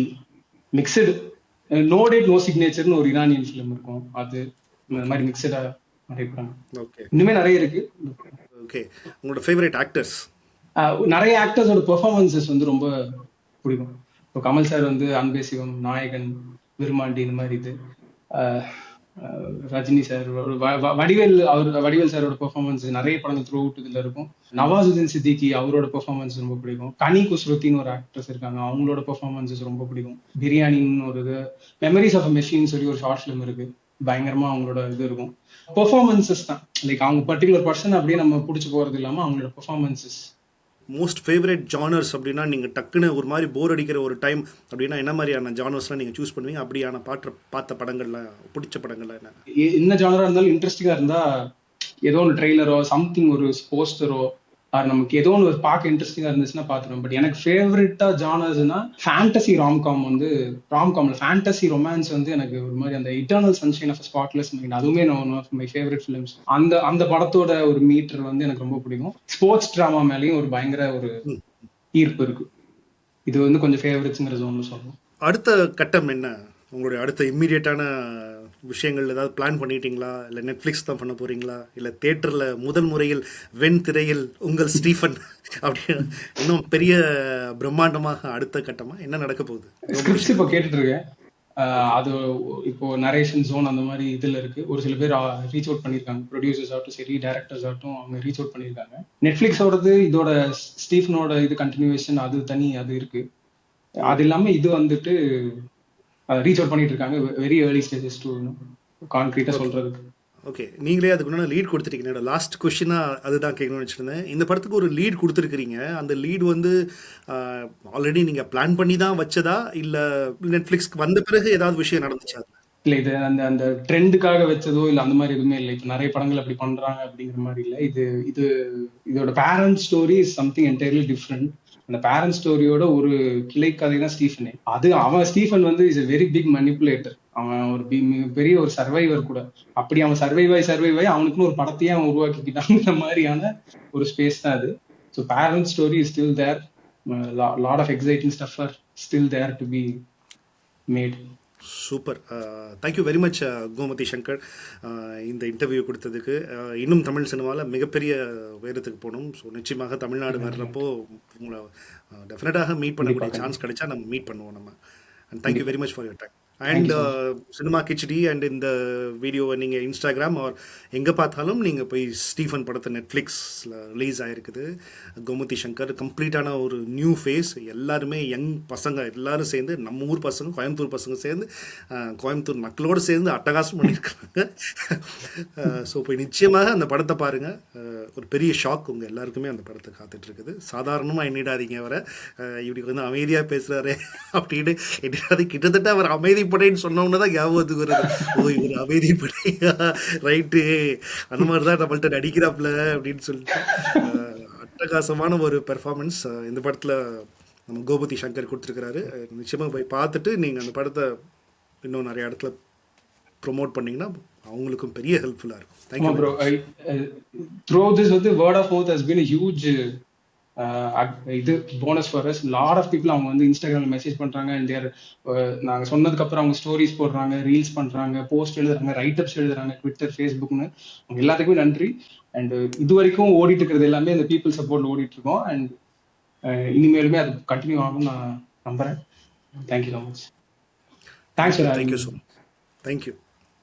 S3: மிக்சடு, நோ டேட் நோ சிக்னேச்சர்னு ஒரு இரானியன் ஃபிலிம் இருக்கும், அது இந்த மாதிரி மிக்சடா நிறைய படம். ஓகே, இன்னுமே நிறைய இருக்கு.
S2: ஓகே, உங்களோட ஃபேவரட் ஆக்டர்ஸ்?
S3: நிறைய ஆக்டர்ஸோட பெர்ஃபார்மன்சஸ் வந்து ரொம்ப பிடிக்கும். இப்போ கமல் சார் வந்து அன்பே சிவம், நாயகன், விருமாண்டி இந்த மாதிரி இது. ரஜினி சார், வடிவேல் சாரோட பெர்ஃபார்மன்ஸ் நிறைய படங்கள் த்ரூ அவுட் இதுல இருக்கும். நவாசுதீன் சித்திகி அவரோட பெர்ஃபார்மன்ஸ் ரொம்ப பிடிக்கும். கனி குஸ்ருத்தின்னு ஒரு ஆக்ட்ரஸ் இருக்காங்க, அவங்களோட பெர்ஃபார்மன்ஸஸ் ரொம்ப பிடிக்கும். பிரியாணின்னு ஒரு இது. மெமரிஸ் ஆஃப் மெஷின் சொல்லி ஒரு ஷார்ட் ஃபிலிம் இருக்கு, பயங்கரமா அவங்களோட இது இருக்கும். பெர்ஃபார்மன்சஸ் தான், லைக் அவங்க பர்டிகுலர் பர்சன் அப்படியே நம்ம பிடிச்சி போறது இல்லாம அவங்களோட பெர்ஃபார்மன்சஸ்.
S2: மோஸ்ட் ஃபேவரட் ஜானர்ஸ் அப்படின்னா நீங்கள் டக்குன்னு ஒரு மாதிரி போர் அடிக்கிற ஒரு டைம் அப்படின்னா என்ன மாதிரியான ஜானர்ஸ்லாம் நீங்கள் சூஸ் பண்ணுவீங்க? அப்படியான பார்த்த படங்கள்லாம், பிடிச்ச படங்கள்லாம்
S3: என்ன ஜானரா இருந்தாலும் இன்ட்ரெஸ்டிங்காக இருந்தால் ஏதோ ஒன்று ட்ரெய்லரோ சம்திங் ஒரு போஸ்டரோ நமக்கு ஏதோ ஒன்று பார்க்க இன்ட்ரெஸ்டிங்காக இருந்துச்சுன்னா பார்த்துருவேன். பட் எனக்கு ஃபேவரட்டா ஜானர்ஸ்னா ஃபேண்டசி ராம்காம் வந்து, ராம்காம்ல ஃபேண்டசி ரொமான்ஸ் வந்து எனக்கு ஒரு மாதிரி அந்த eternal sunshine of spotless mind, அதுவுமே one of my favourite films. அந்த படத்தோட ஒரு மீட்டர் வந்து எனக்கு ரொம்ப பிடிக்கும். ஸ்போர்ட்ஸ் ட்ராமா மேலேயும் ஒரு பயங்கர ஒரு ஈர்ப்பு இருக்கு. இது வந்து கொஞ்சம் ஃபேவரட்ஸ்ங்கிற ஜோன்ல சொல்லணும்.
S2: அடுத்த கட்டம் என்ன? உங்களுடைய அடுத்த இம்மீடியட்டான விஷயங்கள் ஏதாவது பிளான் பண்ணிட்டீங்களா? இல்லை நெட்ஃப்ளிக்ஸ் தான் பண்ண போறீங்களா? இல்லை தியேட்டரில் முதல் முறையில் வெண் திரையில் உங்கள் ஸ்டீஃபன் அப்படின்னு இன்னும் பெரிய பிரம்மாண்டமாக அடுத்த கட்டமாக என்ன நடக்க போகுது?
S3: இப்போ கேட்டுட்டு இருக்கேன். அது இப்போ நரேஷன் ஜோன் அந்த மாதிரி இதில் இருக்கு. ஒரு சில பேர் ரீச் அவுட் பண்ணியிருக்காங்க, ப்ரொடியூசர்ஸ் ஆகட்டும் சரி, டேரக்டர்ஸ் ஆகட்டும், அவங்க ரீச் அவுட் பண்ணியிருக்காங்க. நெட்ஃப்ளிக்ஸோடது இதோட ஸ்டீஃபனோட இது கண்டினியூவேஷன் அது தனி, அது இருக்கு. அது இல்லாமல் இது வந்துட்டு ரீச் அவுட் பண்ணிட்டு இருக்காங்க. வெரி ஏர்லி ஸ்டேஜஸ் டு கான்கிரீட்டா சொல்றதுக்கு.
S2: ஓகே, நீங்களே அதுக்கு முன்னாடி லீட் கொடுத்துருக்கீங்க. லாஸ்ட் கொஸ்டினா அதுதான் கேட்கணும்னு வச்சுருந்தேன். இந்த படத்துக்கு ஒரு லீட் கொடுத்துருக்கிறீங்க, அந்த லீட் வந்து ஆல்ரெடி நீங்கள் பிளான் பண்ணி தான் வச்சதா இல்லை நெட்ஃப்ளிக்ஸ்க்கு வந்த பிறகு ஏதாவது விஷயம் நடந்துச்சா?
S3: இல்லை, இது அந்த ட்ரெண்டுக்காக வச்சதோ இல்லை அந்த மாதிரி எதுவுமே இல்லை. இப்போ நிறைய படங்கள் அப்படி பண்றாங்க அப்படிங்கிற மாதிரி இல்லை. இதோட parent story is something entirely different. அந்த பேரண்ட் ஸ்டோரியோட ஒரு கிளை கதை தான் ஸ்டீஃபனே. அது அவன் ஸ்டீஃபன் வந்து இஸ் a வெரி பிக் மனிப்புலேட்டர். அவன் ஒரு பெரிய ஒரு சர்வைவர் கூட. அப்படி அவன் சர்வைவாய் அவனுக்குன்னு ஒரு படத்தையே அவன் உருவாக்கிக்கிட்டாங்கிற மாதிரியான ஒரு ஸ்பேஸ் தான் அது. So parent story is still there. Lot of exciting stuff are still there to be made.
S2: Super. Thank you very much Gomathi Shankar, இந்த இன்டர்வியூ கொடுத்ததுக்கு. இன்னும் தமிழ் சினிமாவில் மிகப்பெரிய உயரத்துக்கு போகணும். ஸோ நிச்சயமாக தமிழ்நாடு வர்றப்போ உங்களை டெஃபினட்டாக மீட் பண்ணக்கூடிய சான்ஸ் கிடைச்சா நம்ம மீட் பண்ணுவோம் நம்ம. And thank you very much for your time. And cinema khichdi and இந்த வீடியோவை நீங்கள் இன்ஸ்டாகிராம் ஆர் எங்கே பார்த்தாலும் நீங்கள் போய் ஸ்டீஃபன் படத்தை நெட்ஃப்ளிக்ஸில் ரிலீஸ் ஆகிருக்குது. கோமதி சங்கர் கம்ப்ளீட்டான ஒரு நியூ ஃபேஸ். எல்லாருமே யங் பசங்க எல்லாரும் சேர்ந்து, நம்ம ஊர் பசங்க, கோயம்புத்தூர் பசங்க சேர்ந்து, கோயம்புத்தூர் மக்களோடு சேர்ந்து அட்டகாசம் பண்ணியிருக்காங்க. ஸோ போய் நிச்சயமாக அந்த படத்தை பாருங்கள். ஒரு பெரிய ஷாக் உங்கள் எல்லாருக்குமே அந்த படத்தை காத்துட்ருக்குது. சாதாரணமாக எண்ணிடாதீங்க அவரை, இப்படி வந்து அமைதியாக பேசுகிறாரு அப்படின்னு எண்ணிடாது. கிட்டத்தட்ட அவர் அமைதிப்படைன்னு சொன்னோன்னு தான் ஞாபகத்துக்கு வருது. ஓ, இவர் அமைதிப்படையா, ரைட்டு, அந்த மாதிரி தான் நம்மள்ட்ட நடிக்கிறாப்புல அப்படின்னு சொல்லிட்டு அட்டகாசமான ஒரு பெர்ஃபார்மன்ஸ் இந்த படத்தில் நம்ம கோமதி சங்கர் கொடுத்துருக்கிறாரு. நிச்சயமாக போய் பார்த்துட்டு நீங்கள் அந்த படத்தை இன்னும் நிறைய இடத்துல ப்ரொமோட் பண்ணிங்கன்னா அவங்களுக்கும் பெரிய ஹெல்ப்ஃபுல்லாக இருக்கும். Thank you bro.
S3: த்ரூ திஸ் வந்து word of mouth has been a huge இது bonus for us. Lot of people அவங்க வந்து இன்ஸ்டாகிராமில் மெசேஜ் பண்ணுறாங்க. அண்ட் தேர் நாங்கள் சொன்னதுக்கப்புறம் அவங்க ஸ்டோரிஸ் போடுறாங்க, ரீல்ஸ் பண்ணுறாங்க, போஸ்ட் எழுதுறாங்க, ரைட்டப்ஸ் எழுதுறாங்க, ட்விட்டர், ஃபேஸ்புக்னு. அவங்க எல்லாத்துக்குமே நன்றி. அண்ட் இது வரைக்கும் ஓடிட்டு இருக்கிறது எல்லாமே அந்த பீப்புள் சப்போர்ட் ஓடிட்டு இருக்கோம். அண்ட் இனிமேலுமே அது கண்டினியூ ஆகும்னு நான் நம்புகிறேன். Thank you so much. Thanks.
S2: Thank you so much. Thank you.